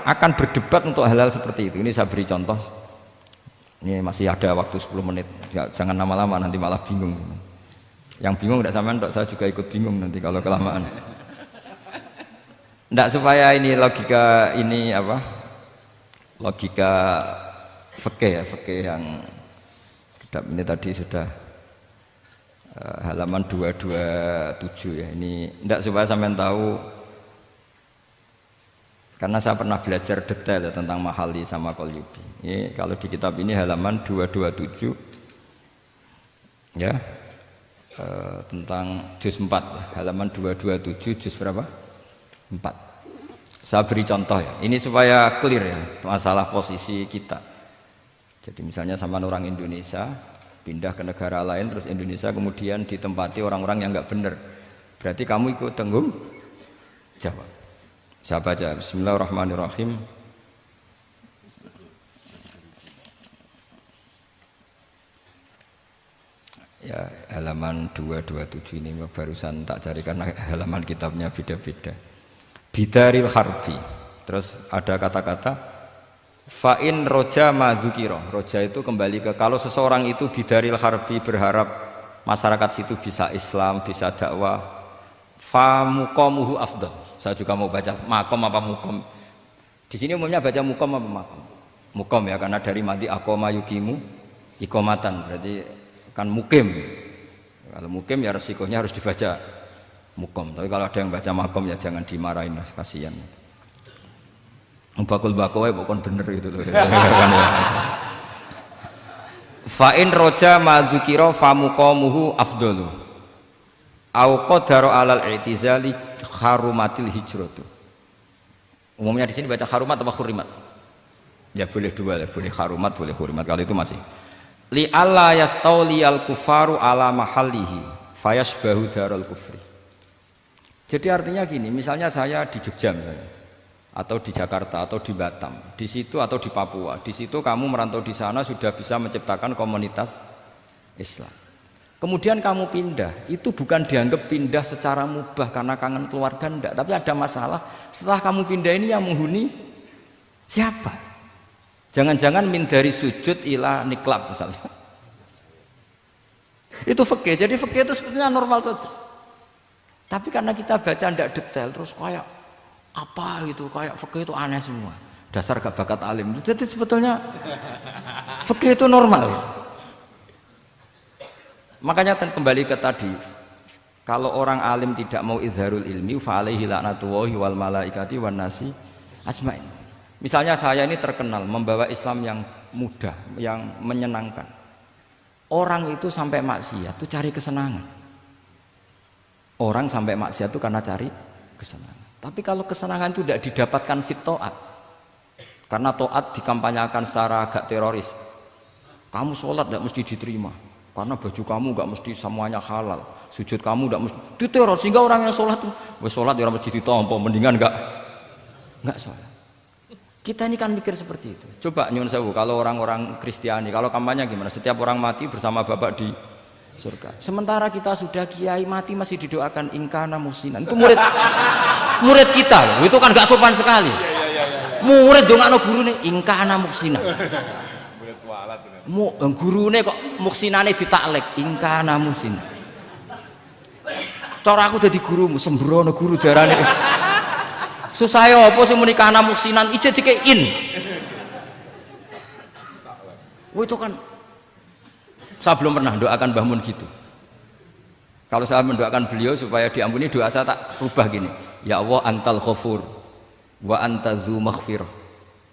akan berdebat untuk hal-hal seperti itu. Ini saya beri contoh. Ini masih ada waktu 10 menit. Ya, jangan lama-lama nanti malah bingung. Yang bingung tidak sampean, saya juga ikut bingung nanti kalau kelamaan. Tidak, supaya ini logika ini apa? Logika fikih ya, fikih yang sedap ini tadi sudah halaman 227 ya. Ini tidak, supaya sampean tahu, karena saya pernah belajar detail ya, tentang Mahalli sama Qalyubi. Ini kalau di kitab ini halaman 227 ya, tentang juz 4 ya, halaman 227 juz berapa? 4. Saya beri contoh ya, ini supaya clear ya masalah posisi kita. Jadi misalnya sama orang Indonesia pindah ke negara lain, terus Indonesia kemudian ditempati orang-orang yang nggak benar, berarti kamu ikut tanggung jawab. Saya baca, Bismillahirrahmanirrahim. Ya, halaman 227 ini barusan tak cari karena halaman kitabnya beda-beda. Bidaril harbi. Terus ada kata-kata fa'in roja madzukiro. Roja itu kembali ke kalau seseorang itu bidaril harbi, berharap masyarakat situ bisa Islam, bisa dakwah, fa muqamuhu afdal. Saya juga mau baca makom apa mukom. Di sini umumnya baca mukom apa makom. Mukom ya, karena dari mati akoma yukimu ikomatan, berarti kan mukim. Kalau mukim ya resikonya harus dibaca mukom. Tapi kalau ada yang baca makom ya jangan dimarahin, lah kasihan. Bakul bakowe bukan bener gitu loh. Fa'in roja madzukiro famuqamuhu afdalu. Au qadara alal i'tizali harumatil hijratu. Umumnya di sini baca harumat atau hurimat? Ya boleh dua, boleh harumat, boleh hurimat. Kalau itu masih li alla yastauliyal kufaru ala mahallihi fayasbahu darul kufri. Jadi artinya gini, misalnya saya di Jogja misalnya, atau di Jakarta atau di Batam, di situ atau di Papua, di situ kamu merantau di sana sudah bisa menciptakan komunitas Islam. Kemudian kamu pindah, itu bukan dianggap pindah secara mubah karena kangen keluarga, enggak, tapi ada masalah. Setelah kamu pindah ini yang menghuni siapa? Jangan-jangan min dari sujud ila niklab misalnya. Itu fikih. Jadi fikih itu sebetulnya normal saja. Tapi karena kita baca tidak detail, terus kayak apa gitu, kayak fikih itu aneh semua. Dasar gak bakat alim. Jadi sebetulnya fikih itu normal. Makanya kembali ke tadi, kalau orang alim tidak mau izharul ilmi, fa alaihi la'natullahi wal malaikati wan nasi ajmain. Misalnya saya ini terkenal membawa Islam yang mudah, yang menyenangkan. Orang itu sampai maksiat itu cari kesenangan. Orang sampai maksiat itu karena cari kesenangan. Tapi kalau kesenangan itu tidak didapatkan fit ta'at, karena ta'at dikampanyakan secara agak teroris. Kamu sholat tidak mesti diterima, karena baju kamu nggak mesti semuanya halal, sujud kamu nggak mesti diteror, sehingga orang yang sholat tuh, sholat di orang masjid ditompo, mendingan nggak sholat. Kita ini kan mikir seperti itu. Coba nyun sewu, kalau orang-orang Kristiani, kalau kampanye gimana? Setiap orang mati bersama Bapak di surga. Sementara kita sudah kiai mati masih didoakan ingkana musinan. Itu murid kita loh. Itu kan gak sopan sekali. Murid dongakno gurune ingkana musinan. Gurune kok muksinane ditaklek ingkana musinan. Cara aku dadi gurumu sembrono guru darane. Susah ya apa sing muni kana muksinan ije dikein. Wah itu kan saya belum pernah doakan Mbah Mun gitu. Kalau saya mendoakan beliau supaya diampuni, doa saya tak rubah gini. Ya Allah antal ghafur wa anta dzu maghfirah.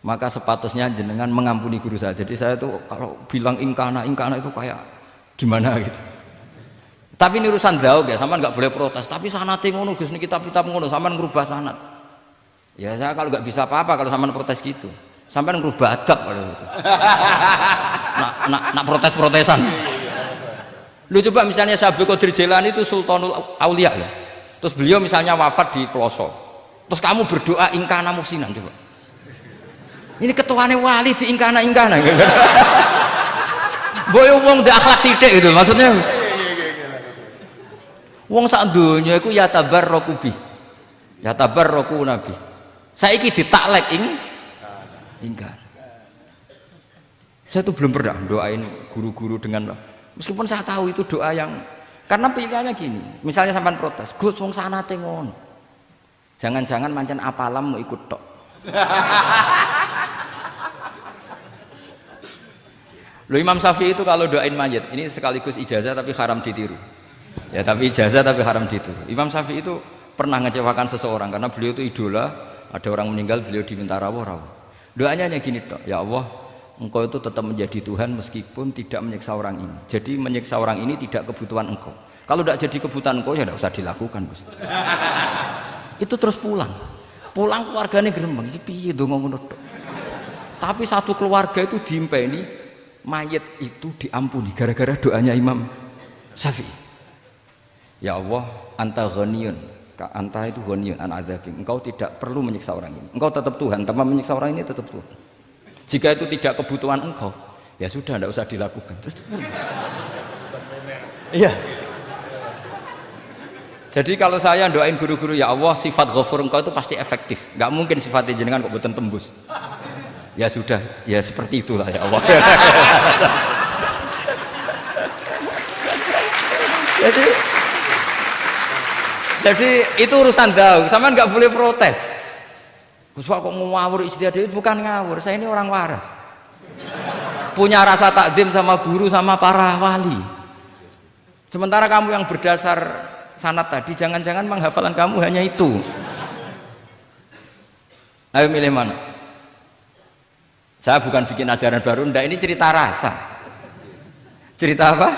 Maka sepatutnya jenengan mengampuni guru saya. Jadi saya tuh kalau bilang ingkana itu kayak gimana gitu. Tapi ini urusan zauk ya, sampean nggak boleh protes. Tapi sanate ngono Gus, ini kitab-kitab ngono, sampean ngerubah sanad. Ya saya kalau nggak bisa apa-apa kalau sampean protes gitu. Sampean ngerubah adab kalau gitu. Nak protes-protesan. Lu coba misalnya Syekh Qadir Jailani itu Sultanul Aulia ya. Terus beliau misalnya wafat di pelosok. Terus kamu berdoa ingkana musinan coba. Ini ketuane wali di ingkana. Boyo wong ndek akhlak sithik gitu maksudnya. Wong sak donya iku ya tabarraku bi. Ya tabarraku nabi. Saiki ditaklek ingkar. Saya tuh belum pernah doain guru-guru dengan, meskipun saya tahu itu doa yang, karena pilihannya gini, misalnya sampean protes, Gus wong sanate ngono. Jangan-jangan mancen apalam mau ikut tok. Loh Imam Syafi'i itu kalau doain mayit, ini sekaligus ijazah tapi haram ditiru. Ya tapi ijazah tapi haram ditiru. Imam Syafi'i itu pernah ngecewakan seseorang karena beliau itu idola, ada orang meninggal beliau diminta rawuh-rawuh. Doanya hanya gini tok, ya Allah, Engkau itu tetap menjadi Tuhan meskipun tidak menyiksa orang ini. Jadi menyiksa orang ini tidak kebutuhan Engkau. Kalau tidak jadi kebutuhan Engkau ya tidak usah dilakukan. Itu terus pulang keluarganya gerembeng, iki piye donga ngono tok. Tapi satu keluarga itu diimpeni mayit itu diampuni gara-gara doanya Imam Syafi'i. Ya Allah, anta ghaniyun, anta itu ghaniyun an azabin. Engkau tidak perlu menyiksa orang ini. Engkau tetap Tuhan, tanpa menyiksa orang ini tetap Tuhan. Jika itu tidak kebutuhan engkau, ya sudah tidak usah dilakukan. Terus iya. Jadi kalau saya doain guru-guru, ya Allah sifat ghafur engkau itu pasti efektif. Nggak mungkin sifatnya jenengan kok boten tembus. Ya sudah, ya seperti itulah ya Allah. Jadi itu urusan daun, sampean nggak boleh protes. Gus Pak kok ngawur istiadat itu bukan ngawur, saya ini orang waras. Punya rasa takdim sama guru sama para wali. Sementara kamu yang berdasar sanad tadi, jangan-jangan menghafalan kamu hanya itu. Ayo milih mana? Saya bukan bikin ajaran baru, ndak, ini cerita rasa. Cerita apa?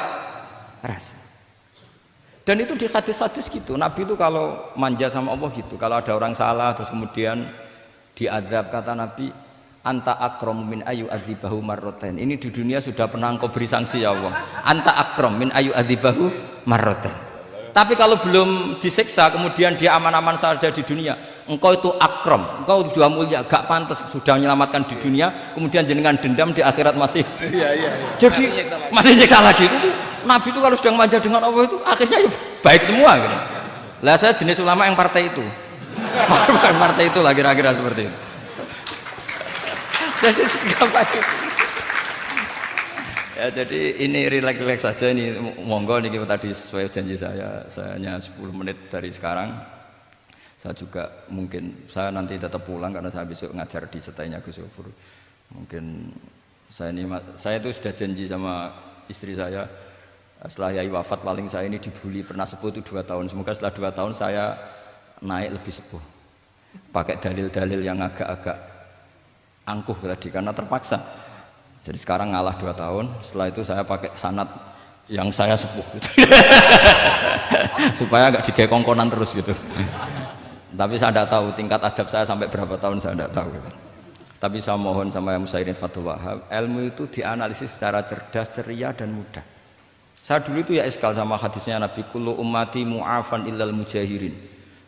Rasa. Dan itu di hadis-hadis gitu. Nabi itu kalau manja sama Allah gitu. Kalau ada orang salah terus kemudian diazab, kata Nabi, anta akram min ayu adzibahu marroten. Ini di dunia sudah pernah engkau beri sanksi ya Allah. Anta akram min ayu adzibahu marroten. Tapi kalau belum disiksa kemudian dia aman-aman saja di dunia, engkau itu akram, engkau sudah mulia, gak pantas sudah menyelamatkan di dunia, kemudian jenengan dendam di akhirat masih. Jadi masih nyiksa lagi. Itu Nabi itu kalau sedang manja dengan Allah itu akhirnya ya baik semua gitu. Lah saya jenis ulama yang partai itu. Partai itu lah kira-kira seperti itu. Jadi Ya jadi ini relax saja ini, monggo nih tadi sesuai janji saya hanya 10 menit dari sekarang. Saya juga mungkin saya nanti tetap pulang karena saya besok ngajar di setainya Gus Yofur. Mungkin saya itu sudah janji sama istri saya setelah Yai wafat paling saya ini dibully pernah sepuh itu 2 tahun. Semoga setelah 2 tahun saya naik lebih sepuh. Pakai dalil-dalil yang agak-agak angkuh tadi karena terpaksa. Jadi sekarang ngalah 2 tahun, setelah itu saya pakai sanad yang saya sepuh gitu. Supaya agak digekongkonan terus gitu. Tapi saya tidak tahu tingkat adab saya sampai berapa tahun, saya tidak tahu gitu. Tapi saya mohon sama yang Musairin Fathul Wahab, ilmu itu dianalisis secara cerdas, ceria dan mudah. Saya dulu itu ya iskal sama hadisnya Nabi, kullu ummati mu'afan illal mujahirin.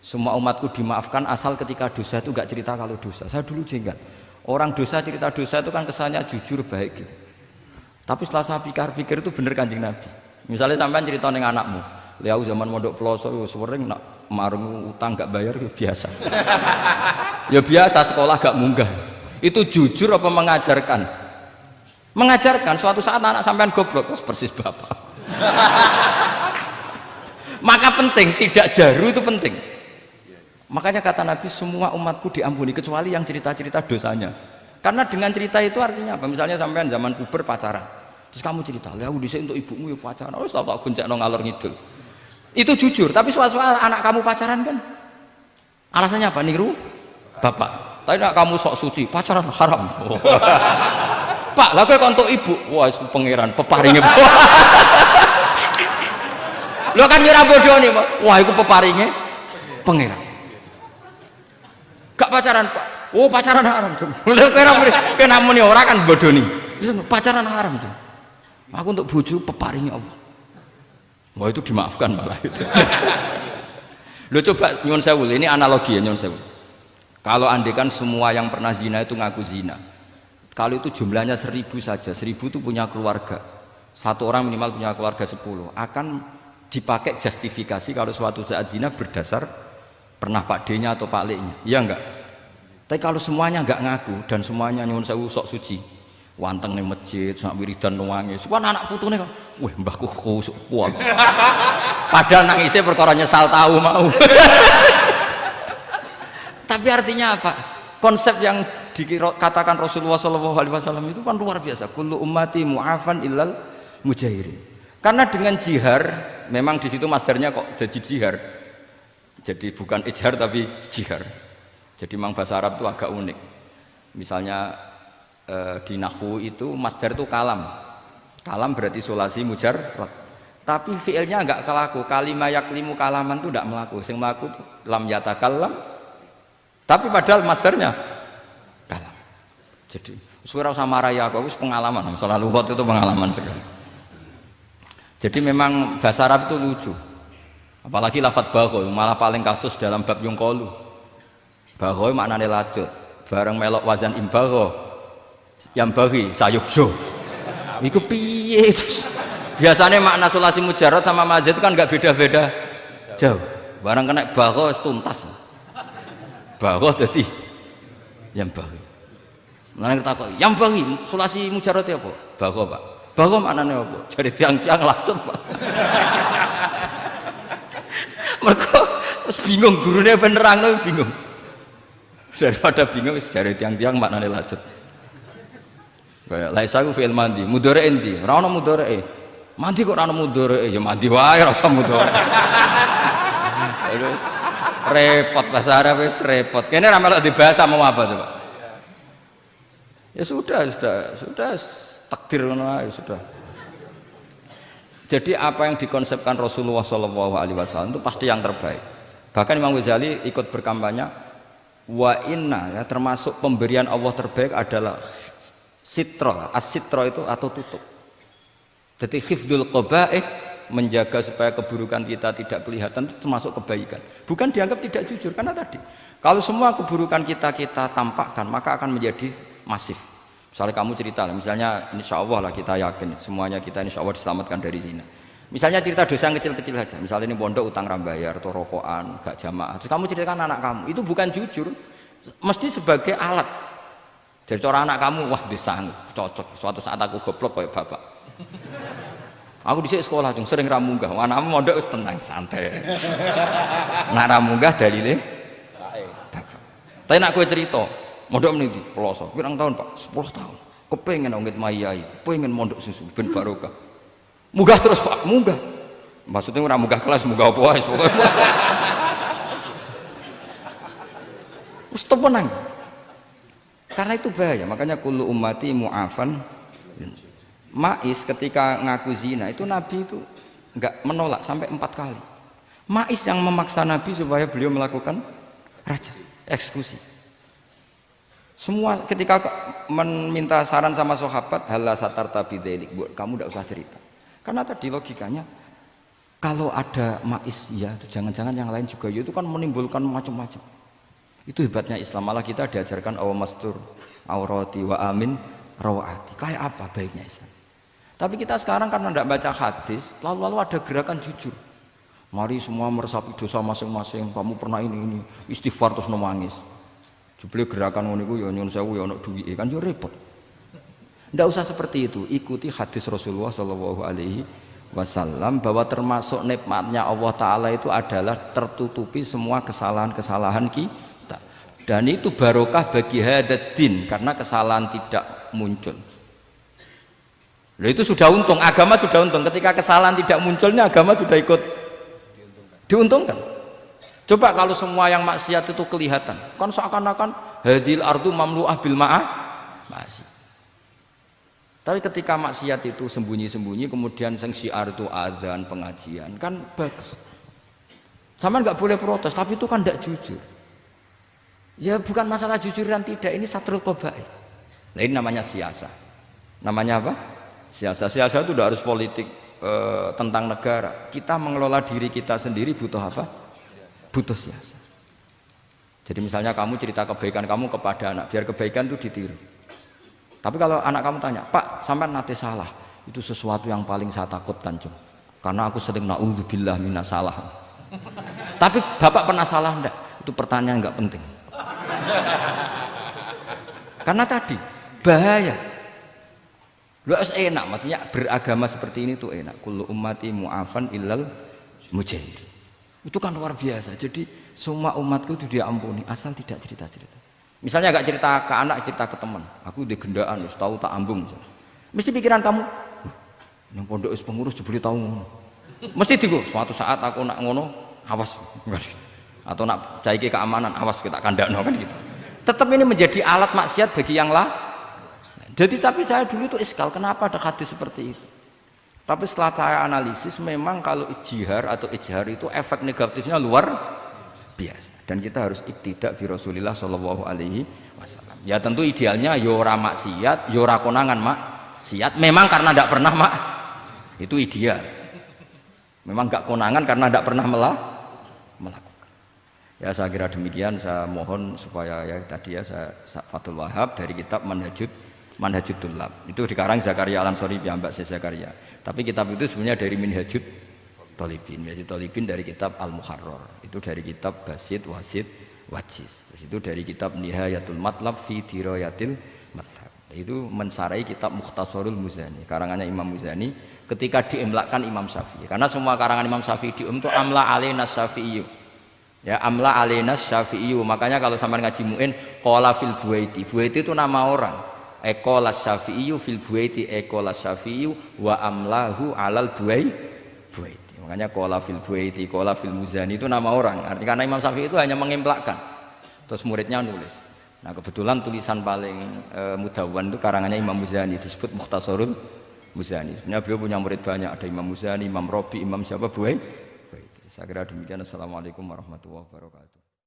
Semua umatku dimaafkan asal ketika dosa itu enggak cerita kalau dosa. Saya dulu jenggat. Orang dosa cerita dosa itu kan kesannya jujur baik gitu. Tapi setelah saya pikir-pikir itu bener Kanjeng Nabi. Misalnya sampean cerita dengan anakmu, lihat zaman mondok peloso sering nak marung utang gak bayar ya biasa. Ya biasa sekolah gak munggah. Itu jujur apa mengajarkan? Mengajarkan. Suatu saat anak sampean goblok persis bapak. Maka penting tidak jaru itu penting. Makanya kata Nabi semua umatku diampuni kecuali yang cerita-cerita dosanya. Karena dengan cerita itu artinya apa? Misalnya sampean zaman puber pacaran, terus kamu cerita, "Lah dhisik untuk ibumu ya pacaran." Oh, tak goncekno ngalor ngidul. Itu jujur, tapi soal anak kamu pacaran kan alasannya apa? Niru bapak. Tapi nak kamu sok suci, pacaran haram. Oh. Pak, lah kowe kok untuk ibu. Wah, itu pangeran peparinge. Lho kan kira bodoh nih, Pak. Wah, itu peparinge pangeran. Gak pacaran Pak. Oh pacaran haram dong. Kena muni orang kan bodoh nih. Pacaran haram dong. Aku untuk bojo peparingnya Allah. Wah itu dimaafkan malah itu. Lo coba nyuwun sewu, ini analogi ya nyuwun sewu. Kalau andekan semua yang pernah zina itu ngaku zina. Kalau itu jumlahnya 1000 saja, 1000 itu punya keluarga. Satu orang minimal punya keluarga 10. Akan dipakai justifikasi kalau suatu saat zina berdasar pernah Pak D-nya atau Pak L-nya, iya enggak? Tapi kalau semuanya enggak ngaku dan semuanya nyuwun sewu sok suci, wanteng ning masjid, sak wiridan nangis, wah anak putune kok, wah mbahku khusuk kuat. Padahal nangisnya perkara nyesal tahu mau. Tapi artinya apa? Konsep yang dikatakan Rasulullah SAW itu kan luar biasa. Kullu ummati mu'afan illal mujahirin. Karena dengan jihar, memang di situ masdarnya kok jadi jihar. Jadi bukan ijhar tapi jihar. Jadi memang bahasa Arab itu agak unik. Misalnya di nahwu itu masdar itu kalam. Kalam berarti sulasi mujarrad. Tapi fiilnya enggak kelaku. Kalimah yaklimu kalaman itu enggak melaku. Sing melaku itu lam yatakallam. Tapi padahal masdarnya kalam. Jadi suara sama raya aku pengalaman. Masalah lugat itu pengalaman sekali. Jadi memang bahasa Arab itu lucu. Apalagi lafadz bagho malah paling kasus dalam bab yungkolu. Bagho maknane lacut. Bareng melok wazan imbagho yang bagi sayukjo. Iku piye? Biasanya makna sulasi mujarrad sama mazid itu kan enggak beda-beda jauh. Bareng kena bagho tuntas. Bagho dadi yang bagi. Nang kita kok yang bagi sulasi mujarrad apa? Bagho, Pak. Bagho maknane apa? Jadi tiang-tiang lacut, Pak. Mereka bingung gurunya penerang bingung. Daripada bingung cari tiang-tiang maknane lanjut. Kayak laisa ku fi'il mandi, mudhari endi? Ora ono mudhari. Mandi kok ora ono mudhari? Ya mandi wae ora usah mudhari. Terus repot bahasa Arab wis repot. Kene ra melok dibahas mau apa coba? Ya sudah takdir ngono ae sudah. Jadi apa yang dikonsepkan Rasulullah SAW itu pasti yang terbaik. Bahkan Imam Ghazali ikut berkampanye, wa inna ya, termasuk pemberian Allah terbaik adalah sitro. As-sitro itu atau tutup. Jadi hifdzul qaba'ih, menjaga supaya keburukan kita tidak kelihatan itu termasuk kebaikan. Bukan dianggap tidak jujur karena tadi kalau semua keburukan kita tampakkan maka akan menjadi masif. Misalnya kamu cerita, misalnya insya Allah lah kita yakin semuanya kita insya Allah diselamatkan dari zina. Misalnya cerita dosa yang kecil-kecil saja, misalnya ini pondok utang rambayar atau rokokan, gak jamaah. Terus kamu ceritakan anak kamu, itu bukan jujur, mesti sebagai alat. Jadi cara anak kamu, wah disanggup, cocok. Suatu saat aku goblok kayak bapak. Aku dhisik sekolah cung sering ra munggah. Anakmu mondok wis tenang, santai. Nak ra munggah dalile bapak. Tapi nak kowe cerita, mondok meneh di Pelosok. Pirang tahun, Pak? 10 tahun. Kepengin ngit mayai, kepengin mondok susu ben barokah. Munggah terus, Pak, munggah. Maksudnya ora munggah kelas, munggah apa wae pokoke. Wis tenang. Karena itu bahaya, makanya kullu ummati mu'afan. Ma'is ketika ngaku zina itu Nabi itu enggak menolak sampai 4 kali. Ma'is yang memaksa Nabi supaya beliau melakukan raja, eksekusi. Semua ketika meminta saran sama sahabat, halla satarta bidzalik, kamu enggak usah cerita. Karena tadi logikanya kalau ada Ma'is ya, jangan-jangan yang lain juga ya, itu kan menimbulkan macam-macam. Itu hebatnya Islam, malah kita diajarkan awamastur aurati wa amin rawati. Kayak apa baiknya Islam? Tapi kita sekarang karena tidak baca hadis, lalu ada gerakan jujur. Mari semua meresapi dosa masing-masing. Kamu pernah ini istighfar terus nangis. Jebule gerakan ngono iku ya nyun sewu ya ono duwike kan yo repot. Tidak usah seperti itu. Ikuti hadis Rasulullah Shallallahu Alaihi Wasallam bahwa termasuk nikmatnya Allah Taala itu adalah tertutupi semua kesalahan-kesalahan kita. Dan itu barokah bagi hadaddin karena kesalahan tidak muncul. Loh, itu sudah untung, agama sudah untung. Ketika kesalahan tidak munculnya agama sudah ikut diuntungkan. Coba kalau semua yang maksiat itu kelihatan, kan seakan-akan hadil ardu mamlu'ah bil ma'ah masih. Tapi ketika maksiat itu sembunyi-sembunyi, kemudian sang syiar itu adzan pengajian, kan bagus. Sama nggak boleh protes, tapi itu kan tidak jujur. Ya bukan masalah jujur dan tidak, ini satrul qabaih. Nah, ini namanya siasa. Namanya apa? Siasa itu tidak harus politik tentang negara. Kita mengelola diri kita sendiri butuh apa? Butuh siasa. Jadi misalnya kamu cerita kebaikan kamu kepada anak, biar kebaikan itu ditiru. Tapi kalau anak kamu tanya, Pak, sampai nanti salah, itu sesuatu yang paling saya takutkan, Cung. Karena aku sering na'udzubillah minas salah. Tapi Bapak pernah salah enggak? Itu pertanyaan enggak penting. Karena tadi bahaya. Lu enak, maksudnya beragama seperti ini tuh enak. Kullu ummati mu'afan illal mujahid. Itu kan luar biasa. Jadi semua umatku itu dia ampuni asal tidak cerita-cerita. Misalnya gak cerita ke anak, cerita ke teman. Aku di gendaan, harus tahu tak ambung. Mesti pikiran kamu, yang pondok is pengurus jebule tahu ngono. Mesti digo. Suatu saat aku nak ngono, awas. Atau nak caiki keamanan, awas kita kandakno kan gitu. Tetap ini menjadi alat maksiat bagi yang lain. Jadi tapi saya dulu itu iskal, kenapa ada hadis seperti itu? Tapi setelah saya analisis, memang kalau ijtihad atau ijhar itu efek negatifnya luar biasa. Dan kita harus iktidak bi Rasulillah Shallallahu Alaihi Wasallam. Ya tentu idealnya yora maksiat, yora konangan maksiat. Memang karena tidak pernah itu ideal. Memang nggak konangan karena tidak pernah melakukan. Ya saya kira demikian. Saya mohon supaya ya tadi ya saya Fathul Wahab dari kitab Manhajut Tullab itu dikarang Zakaria Al-Ansori piyambak Zakaria. Tapi kitab itu sebenarnya dari Minhajut Thalibin. Minhajut Thalibin dari kitab Al-Muharrar. Itu dari kitab Basit Wasit Wajiz. Terus itu dari kitab Nihayatul Matlab fi Dirayatil Madhab. Itu mensarai kitab Mukhtasarul Muzani. Karangannya Imam Muzani ketika diimlakkan Imam Syafi'i. Karena semua karangan Imam Syafi'i itu amla alaina Syafi'i. Ya amla alaina Syafi'i. Makanya kalau sampean ngaji muin qala fil Buaiti. Buaiti itu nama orang. Ekolas Syafi'i fil Buaiti ekolas Syafi'i wa amlahu alal Buaiti. Makanya qala fil Buaiti qala fil Muzani itu nama orang. Artinya karena Imam Syafi'i itu hanya mengimplekan. Terus muridnya nulis. Nah kebetulan tulisan paling mudawwan itu karangannya Imam Muzani disebut Mukhtasarul Muzani. Sebenarnya beliau punya murid banyak, ada Imam Muzani, Imam Robi, Imam siapa Buaiti. Saya kira demikian. Assalamualaikum warahmatullahi wabarakatuh.